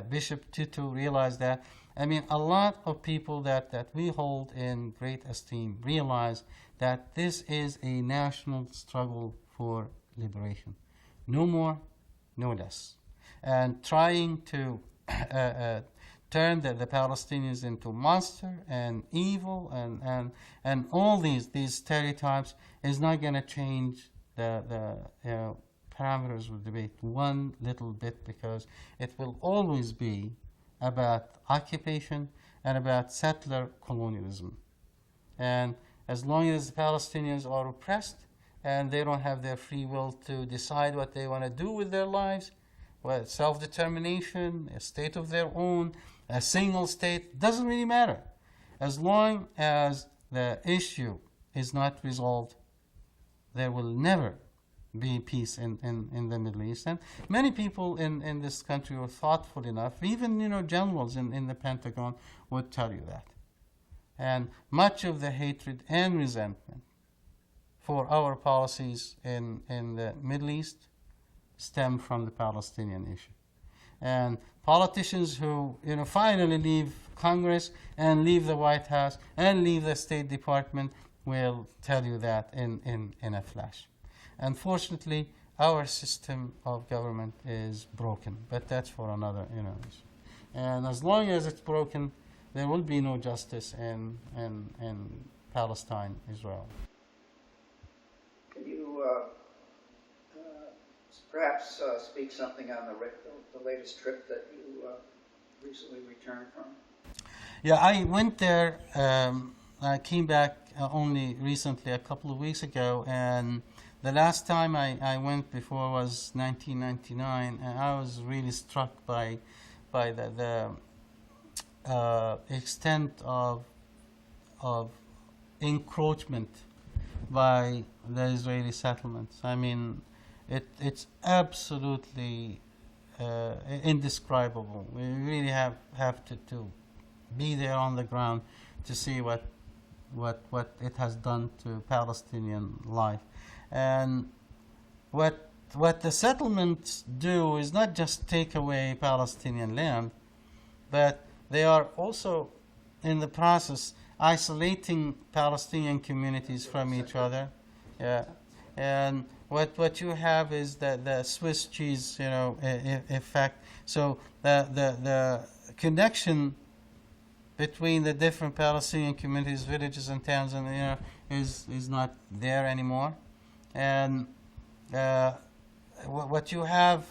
Bishop Tutu realized that. I mean, a lot of people that we hold in great esteem realize that this is a national struggle for liberation. No more, no less. And trying to turn the Palestinians into monster and evil and all these stereotypes is not going to change the parameters of debate one little bit, because it will always be about occupation and about settler colonialism. And as long as the Palestinians are oppressed and they don't have their free will to decide what they want to do with their lives, well, self-determination, a state of their own, a single state, doesn't really matter. As long as the issue is not resolved, there will never be peace in the Middle East. And many people in this country are thoughtful enough, even generals in the Pentagon would tell you that. And much of the hatred and resentment for our policies in the Middle East stem from the Palestinian issue. And politicians who finally leave Congress and leave the White House and leave the State Department will tell you that in a flash. Unfortunately, our system of government is broken, but that's for another issue. And as long as it's broken, there will be no justice in Palestine, Israel. Can you perhaps speak something on the latest trip that you recently returned from? Yeah, I went there. I came back only recently, a couple of weeks ago, and the last time I went before was 1999, and I was really struck by the extent of encroachment by the Israeli settlements. I mean, it's absolutely indescribable. We really have to be there on the ground to see what it has done to Palestinian life. And what the settlements do is not just take away Palestinian land, but they are also in the process isolating Palestinian communities from each other. Yeah. And what you have is the Swiss cheese, effect. So the connection between the different Palestinian communities, villages, and towns, and is not there anymore. And what you have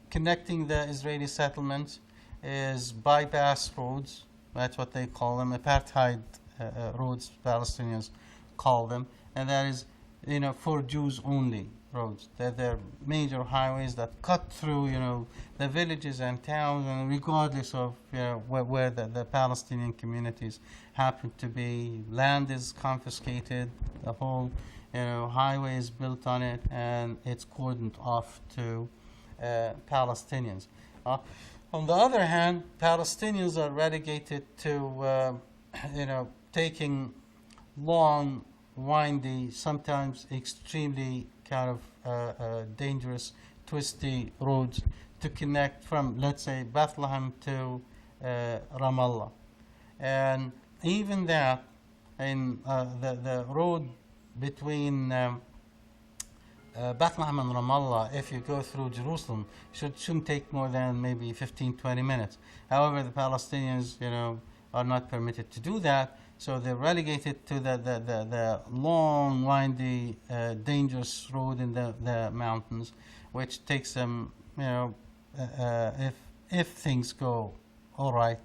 connecting the Israeli settlements is bypass roads. That's what they call them, apartheid roads, Palestinians call them, and that is for Jews only roads. They're major highways that cut through the villages and towns, and regardless of where the Palestinian communities happen to be, land is confiscated, the whole highway is built on it, and it's cordoned off to Palestinians. On the other hand, Palestinians are relegated to taking long, windy, sometimes extremely kind of dangerous, twisty roads to connect from, let's say, Bethlehem to Ramallah. And even that, in the road between Bethlehem and Ramallah, if you go through Jerusalem, shouldn't take more than maybe 15-20 minutes. However, the Palestinians, are not permitted to do that, so they're relegated to the long, windy, dangerous road in the mountains, which takes them, if things go all right,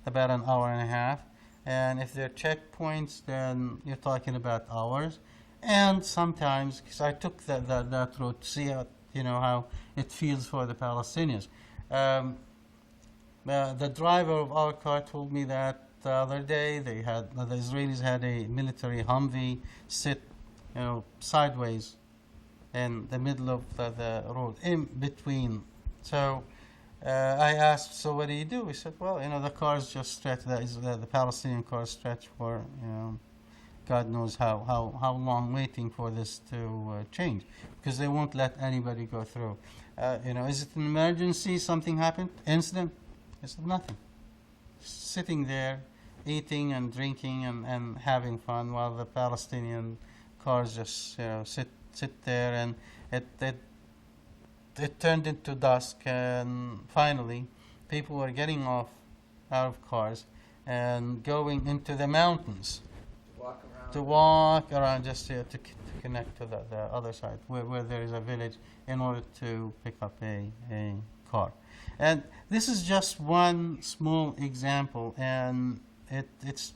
about an hour and a half. And if there are checkpoints, then you're talking about hours. And sometimes, because I took that road to see how it feels for the Palestinians. The driver of our car told me that the other day the Israelis had a military Humvee sit, sideways in the middle of the road, in between. So I asked, so what do you do? He said, well, the cars just stretch. The Palestinian cars stretch for God knows how long, waiting for this to change, because they won't let anybody go through. Is it an emergency? Something happened? Incident? It's nothing. sitting there, eating and drinking and having fun, while the Palestinian cars just sit there, and it turned into dusk, and finally people were getting out of cars and going into the mountains to walk around just to connect to the other side where there is a village in order to pick up a car. And this is just one small example, and it's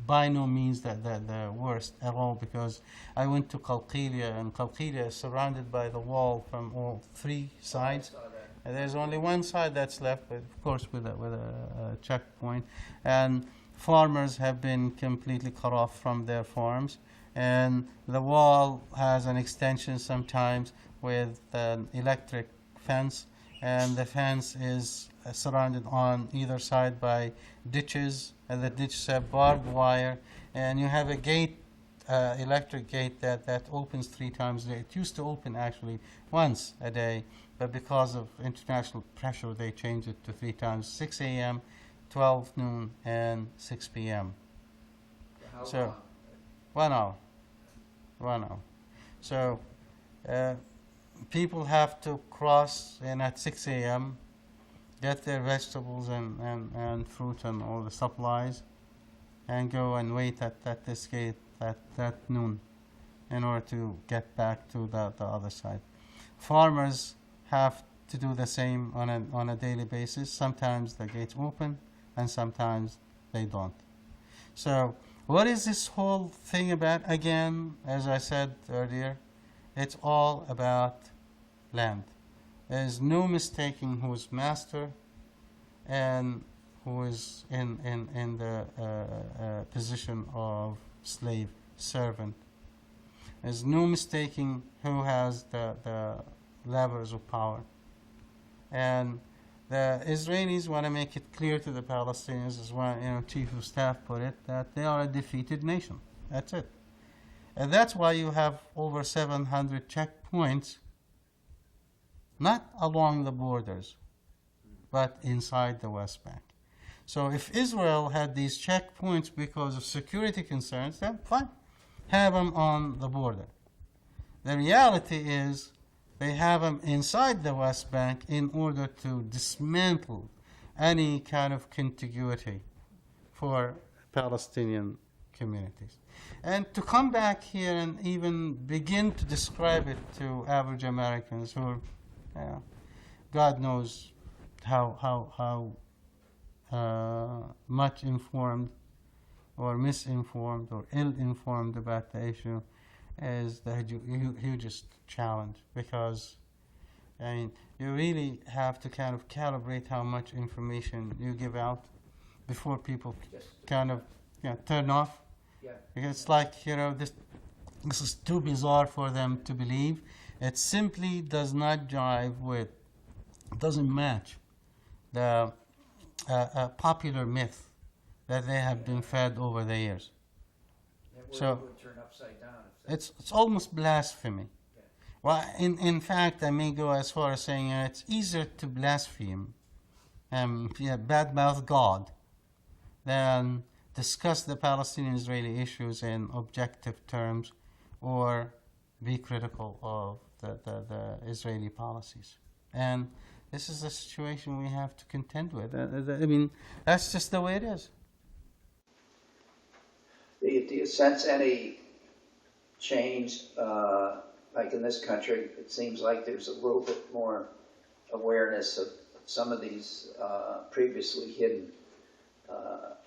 by no means the worst at all, because I went to Qalqilia, and Qalqilia is surrounded by the wall from all three sides. And there's only one side that's left, but of course with a checkpoint. And farmers have been completely cut off from their farms. And the wall has an extension sometimes with an electric fence. And the fence is surrounded on either side by ditches. And the ditches have barbed wire. And you have a gate, electric gate that opens 3 times a day. It used to open actually once a day, but because of international pressure, they changed it to 3 times: 6 a.m., 12 noon, and 6 p.m. So, 1 hour. 1 hour. So, people have to cross in at 6 a.m., get their vegetables and fruit and all the supplies, and go and wait at this gate at noon in order to get back to the other side. Farmers have to do the same on a daily basis. Sometimes the gates open and sometimes they don't. So what is this whole thing about? Again, as I said earlier, it's all about land. There's no mistaking who's master and who is in the position of slave, servant. There's no mistaking who has the levers of power. And the Israelis want to make it clear to the Palestinians, as one chief of staff put it, that they are a defeated nation. That's it. And that's why you have over 700 checkpoints, not along the borders, but inside the West Bank. So if Israel had these checkpoints because of security concerns, then fine, have them on the border. The reality is they have them inside the West Bank in order to dismantle any kind of contiguity for Palestinian communities. And to come back here and even begin to describe it to average Americans who are, God knows how much informed or misinformed or ill-informed about the issue, is the hugest challenge, because you really have to kind of calibrate how much information you give out before people kind of turn off. Because it's like, this is too bizarre for them to believe. It simply does not jive with, doesn't match the popular myth that they have been fed over the years. So would turn upside down. It's almost blasphemy. Yeah. Well, in fact, I may go as far as saying it's easier to blaspheme, badmouth God, than discuss the Palestinian-Israeli issues in objective terms or be critical of the Israeli policies. And this is the situation we have to contend with. I mean, that's just the way it is. Do you sense any change, like in this country? It seems like there's a little bit more awareness of some of these previously hidden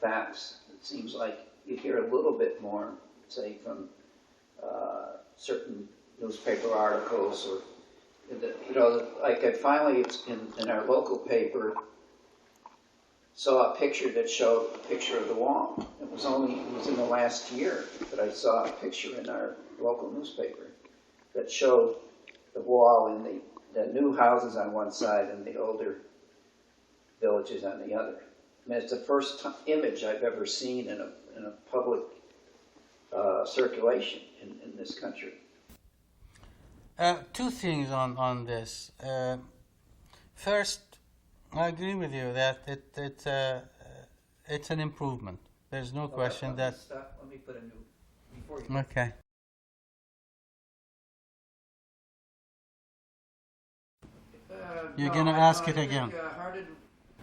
facts. It seems like you hear a little bit more, say, from certain newspaper articles, or like I finally, in our local paper, saw a picture that showed a picture of the wall. It was in the last year that I saw a picture in our local newspaper that showed the wall and the new houses on one side and the older villages on the other. I mean, it's the first image I've ever seen in a public circulation in this country. Two things on this. First, I agree with you that it's an improvement. There's no Well, question let me that. stop. Let me put a new, before you. Okay. You're No, gonna ask it I think, again. how did,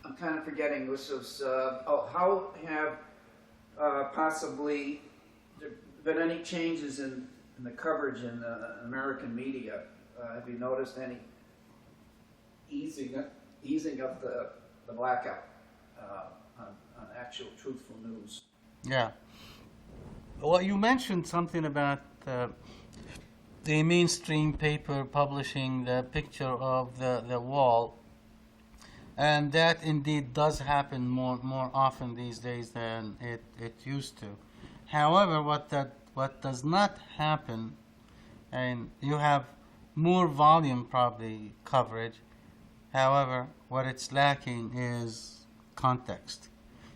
I'm kind of forgetting, this was, how have possibly there been any changes in the coverage in the American media? Have you noticed any easing of the blackout on actual truthful news? Yeah. Well, you mentioned something about the mainstream paper publishing the picture of the wall, and that indeed does happen more often these days than it used to. However, what does not happen, and you have more volume probably coverage. However, what it's lacking is context.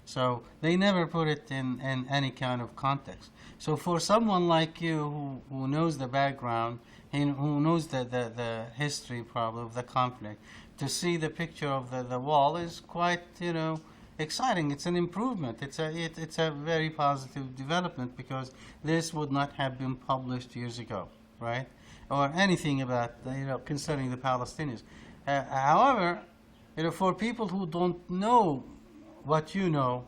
So they never put it in any kind of context. So for someone like you who knows the background and who knows the history probably of the conflict, to see the picture of the wall is quite, exciting. It's an improvement. It's a very positive development, because this would not have been published years ago, right? Or anything about, concerning the Palestinians. However, for people who don't know what you know,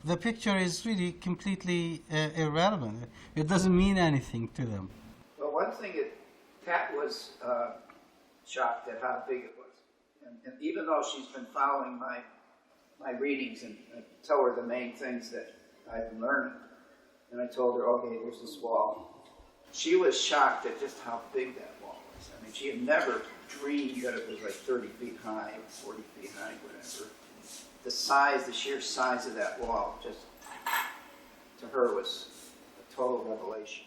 the picture is really completely irrelevant. It doesn't mean anything to them. Well, one thing, Pat was shocked at how big it was. And even though she's been following my readings and I tell her the main things that I've been learning, and I told her, okay, here's this wall. She was shocked at just how big that wall was. I mean, she had never dreamed that it was like 30 feet high or 40 feet high, whatever. The sheer size of that wall, just to her, was a total revelation.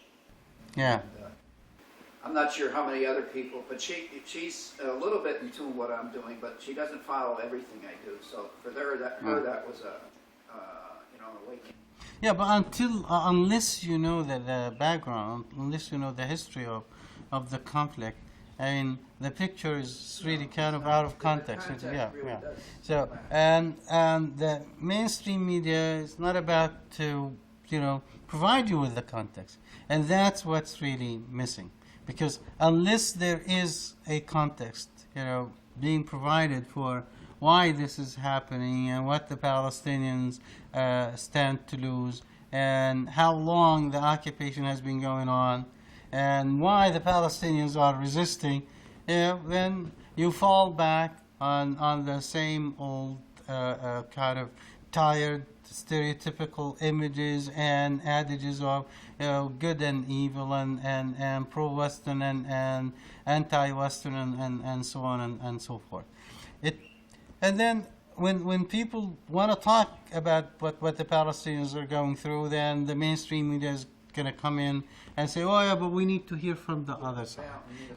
Yeah. And, I'm not sure how many other people, but she's a little bit in tune with what I'm doing, but she doesn't follow everything I do. So for her, that was a awakening. Yeah, but unless you know the background, unless you know the history of the conflict, I mean, the picture is really kind of out of context. Really does. So, and the mainstream media is not about to, provide you with the context, and that's what's really missing. Because unless there is a context, being provided for why this is happening and what the Palestinians stand to lose, and how long the occupation has been going on, and why the Palestinians are resisting, then you fall back on the same old kind of tired, stereotypical images and adages of good and evil and pro-Western and anti-Western and so on and so forth. And then when people want to talk about what the Palestinians are going through, then the mainstream media is going to come in and say, oh yeah, but we need to hear from the other side.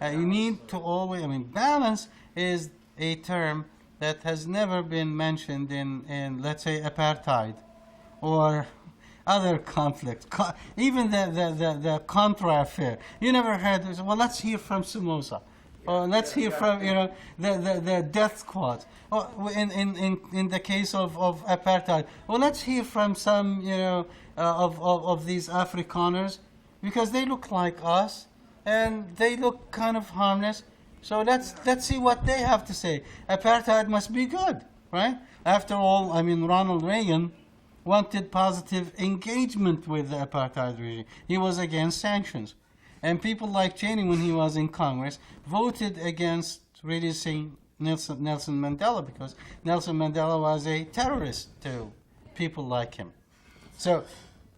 You need to always, balance is a term that has never been mentioned in let's say, apartheid or other conflicts, even the Contra affair. You never heard, well, let's hear from Somoza. Or let's hear from, the death squads. Or in the case of apartheid, well, let's hear from some, of these Afrikaners, because they look like us and they look kind of harmless. So let's see what they have to say. Apartheid must be good, right? After all, Ronald Reagan wanted positive engagement with the apartheid regime. He was against sanctions. And people like Cheney, when he was in Congress, voted against releasing Nelson Mandela, because Nelson Mandela was a terrorist to people like him. So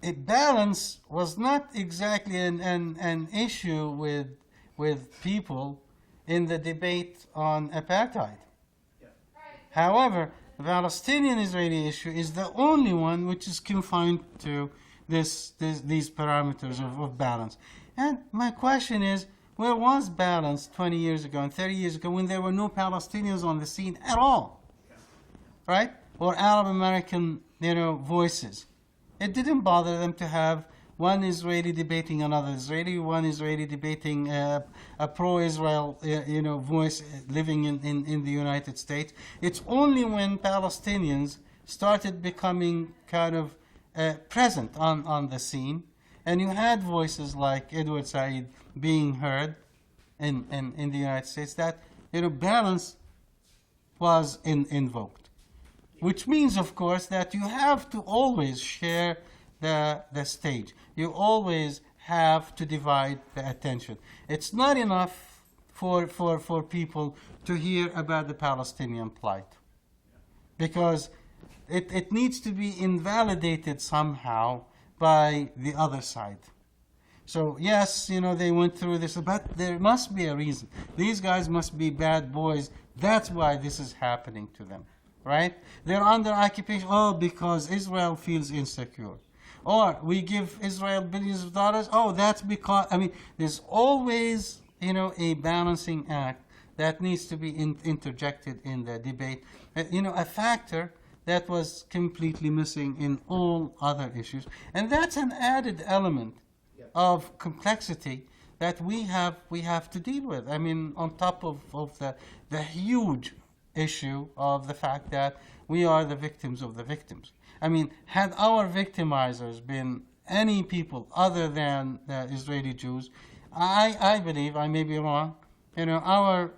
balance was not exactly an issue with people in the debate on apartheid. Yeah. However, the Palestinian-Israeli issue is the only one which is confined to these parameters of balance. And my question is, where was balance 20 years ago and 30 years ago when there were no Palestinians on the scene at all? Right? Or Arab American, voices. It didn't bother them to have one Israeli debating another Israeli, one Israeli debating a pro-Israel, voice living in the United States. It's only when Palestinians started becoming kind of present on the scene, and you had voices like Edward Said being heard in the United States, that balance was invoked, which means, of course, that you have to always share the stage. You always have to divide the attention. It's not enough for people to hear about the Palestinian plight, because it needs to be invalidated somehow by the other side. So yes, they went through this, but there must be a reason. These guys must be bad boys. That's why this is happening to them, right? They're under occupation. Oh, because Israel feels insecure. Or we give Israel billions of dollars. Oh, that's because, there's always, a balancing act that needs to be interjected in the debate. A factor that was completely missing in all other issues. And that's an added element of complexity that we have to deal with. On top of the huge issue of the fact that we are the victims of the victims. Had our victimizers been any people other than the Israeli Jews, I believe, I may be wrong, our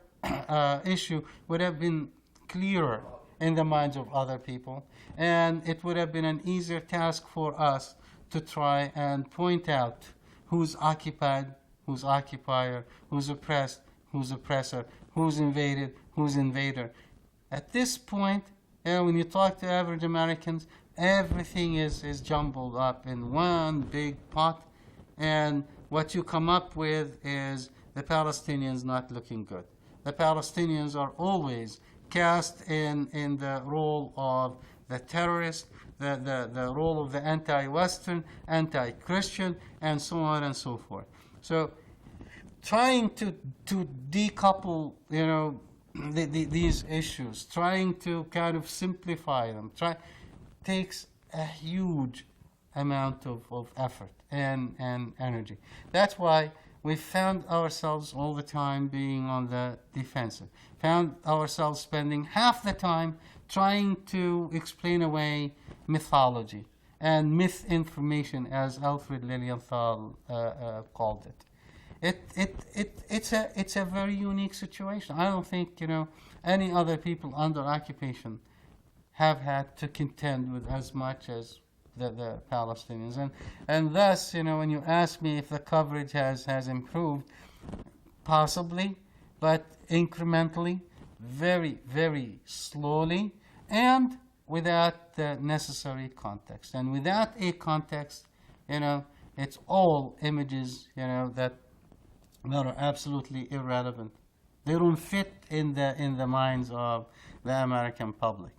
issue would have been clearer in the minds of other people, and it would have been an easier task for us to try and point out who's occupied, who's occupier, who's oppressed, who's oppressor, who's invaded, who's invader. At this point, when you talk to average Americans, everything is jumbled up in one big pot, and what you come up with is the Palestinians not looking good. The Palestinians are always cast in the role of the terrorist, the role of the anti-Western, anti-Christian, and so on and so forth. So trying to decouple, these issues, trying to kind of simplify them, takes a huge amount of effort and energy. That's why we found ourselves all the time being on the defensive, found ourselves spending half the time trying to explain away mythology and myth information, as Alfred Lilienthal called it. It's a very unique situation. I don't think any other people under occupation have had to contend with as much as the Palestinians, and thus, when you ask me if the coverage has improved, possibly, but incrementally, very, very slowly, and without the necessary context. And without a context, it's all images, that are absolutely irrelevant. They don't fit in the minds of the American public,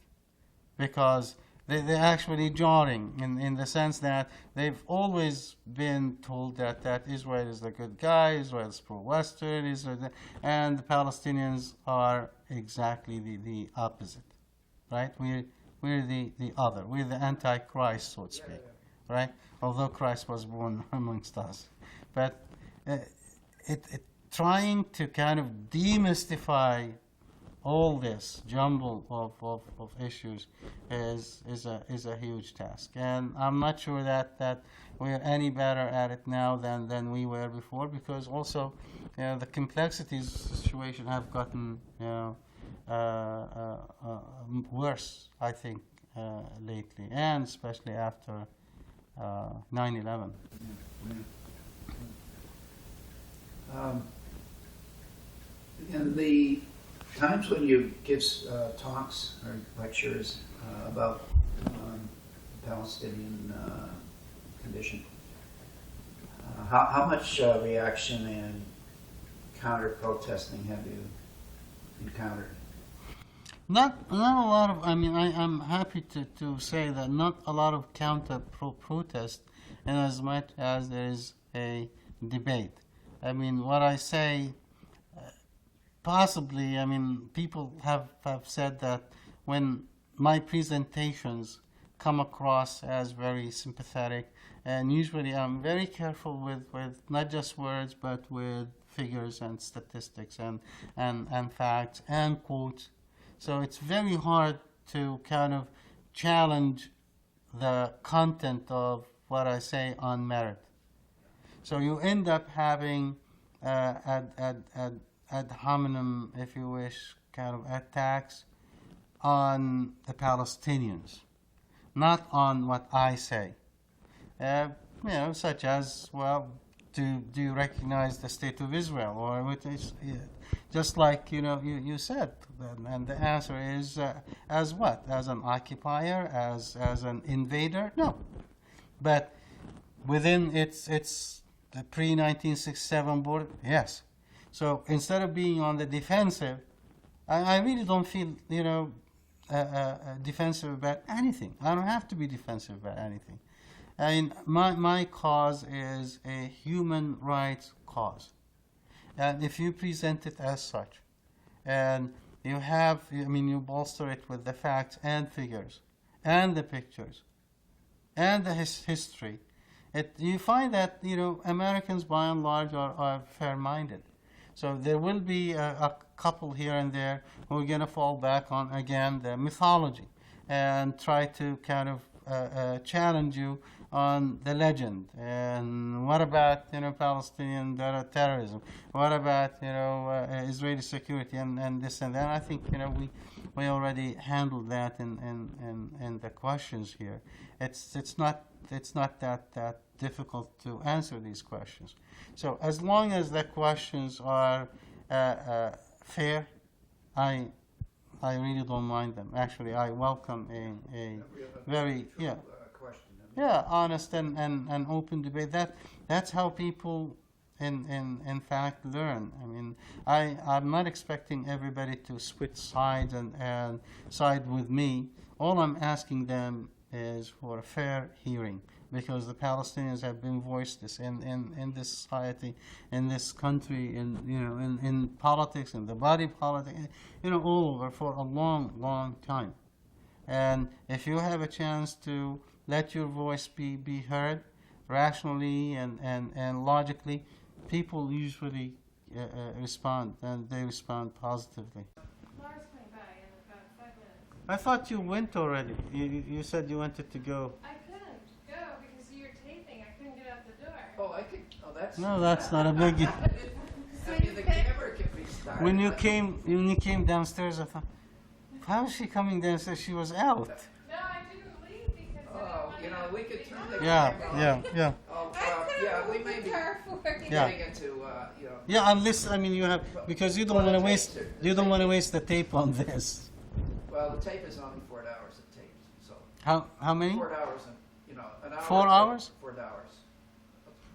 because they're actually jarring in the sense that they've always been told that Israel is the good guy, Israel is pro-Western, and the Palestinians are exactly the opposite, right? We're the other. We're the antichrist, so to speak, right? Although Christ was born amongst us. But trying to kind of demystify all this jumble of issues is a huge task, and I'm not sure that we're any better at it now than we were before, because also the complexities of the situation have gotten worse, I think, lately, and especially after 9/11. In the times when you give talks or lectures about the Palestinian condition, how much reaction and counter-protesting have you encountered? Not a lot of. I'm happy to say that not a lot of counter-protest, in as much as there is a debate. What I say. Possibly, people have said that when my presentations come across as very sympathetic, and usually I'm very careful with not just words, but with figures and statistics and facts and quotes. So it's very hard to kind of challenge the content of what I say on merit. So you end up having ad hominem, if you wish, kind of attacks on the Palestinians, not on what I say. Such as, well, do you recognize the state of Israel? Or what is, just like you said, and the answer is as what? As an occupier, as an invader? No, but within its the pre-1967 border, yes. So instead of being on the defensive, I really don't feel defensive about anything. I don't have to be defensive about anything. I mean, my cause is a human rights cause. And if you present it as such, and you bolster it with the facts and figures, and the pictures, and the history, you find that, Americans by and large are fair-minded. So there will be a couple here and there who are going to fall back on, again, the mythology and try to kind of challenge you on the legend. And what about Palestinian terrorism? What about Israeli security and this and that? I think we already handled that in the questions here. It's not that difficult to answer these questions. So as long as the questions are fair, I really don't mind them. Actually, I welcome a very honest and open debate. That's how people in fact learn. I mean, I'm not expecting everybody to switch sides and side with me. All I'm asking them is for a fair hearing, because the Palestinians have been voiced this in this society, in this country, in politics, in the body politic, all over for a long time. And if you have a chance to let your voice be heard rationally and logically, people usually respond, and they respond positively. Laura's coming by in about 5 minutes. I thought you went already. You said you wanted to go. I couldn't go because you were taping. I couldn't get out the door. Oh, I could. Oh, that's. No, that's not a biggie. I mean, the camera can be started. When you came downstairs, I thought, how is she coming downstairs? She was out. No, I didn't leave because I didn't want we could turn the Yeah, camera on. yeah. Oh, we may be Yeah. getting into, Yeah, unless you have, because you don't want to waste the tape on this. Well, the tape is only 4 hours of tape, so. How many? 4 hours and, an hour. 4 hours? $4.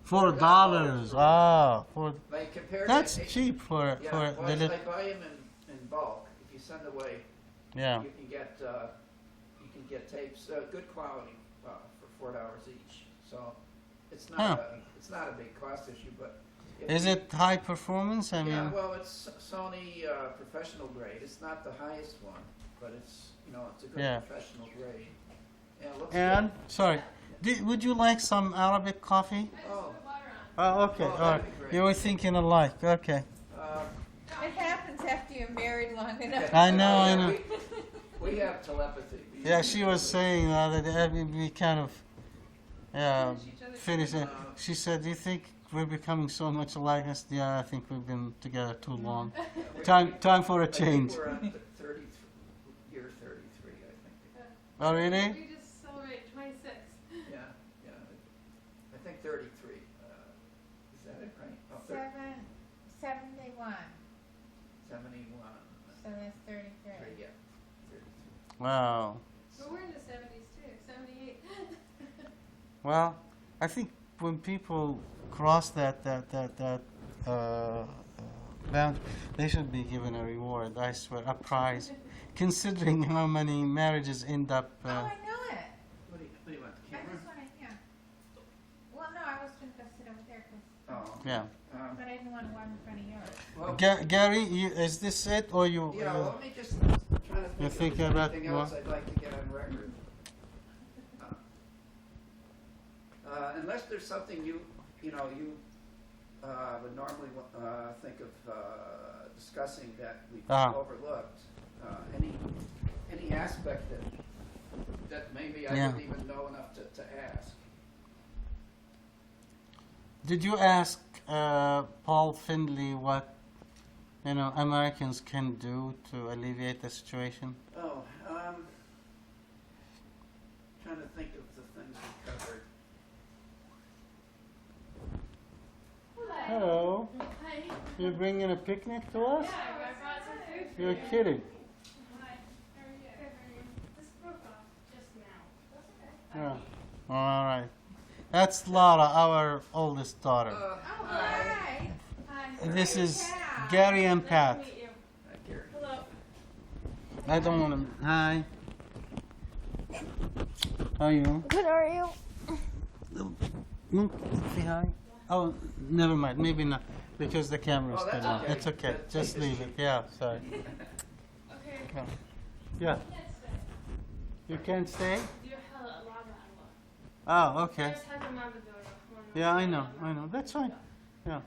$4. Ah, Like compared that's to, cheap for well, the I buy them in bulk. If you send away, yeah. you can get tapes, good quality, for $4 each. So it's not a big cost issue, but. Is it high performance? I mean. Yeah, well, it's Sony professional grade. It's not the highest one, but it's a good professional grade. Yeah, it looks And good. sorry, would you like some Arabic coffee? I just Oh. put water on. Oh, okay. Oh, All that'd right. be great. You were thinking alike. Okay. It happens after you're married long enough. I know. We have telepathy. Yeah, she was saying that we kind of Finish each other's finished it. sentences. She said, "Do you think we're becoming so much alike?" I said, "Yeah, I think we've been together too long. Time for a change." I think we're on year 33, I think. Oh, really? We just celebrated 26. Yeah. I think 33. Is that it, right? Oh, 71. 71. So that's 33. Yeah. 33. Wow. But we're in the 70s too. 78. Well, I think when people cross that boundary, they should be given a reward. I swear, a prize, considering how many marriages end up. Oh, I know it. What do you want, the I camera? just want to, yeah. Well, no, I was going to go sit over there, Oh. Yeah. but I didn't want to walk in front of yours. Well, Gary, is this it, or you? yeah, well, let me just try to You think think of about anything else I'd like to get on record. Unless there's something you would normally think of discussing that we've overlooked, any aspect that maybe I Yeah. didn't even know enough to ask. Did you ask Paul Findlay what Americans can do to alleviate the situation? Oh, trying to think of the things we covered. Hello. Hi. You bringing a picnic to us? Yeah, I brought some food for You're you. kidding. Hi. How are you? Good, how are you? This broke off just now. That's okay. Yeah. All right. That's Laura, our oldest daughter. Oh, hi. Hi. This is Pat. Gary and Nice Pat. to meet you. Gary. Hello. I don't want to. Hi. How are you? Good, are you? Look, say hi. Oh, never mind. Maybe not, because the camera's Oh, still that's on. okay. It's okay. Take Just this leave sheet. it. Yeah, sorry. Okay. Come. Yeah. Can't stay. You can't stay? You have a lot of Oh, I okay. just had them on the door. Yeah, I know. That's fine. Yeah.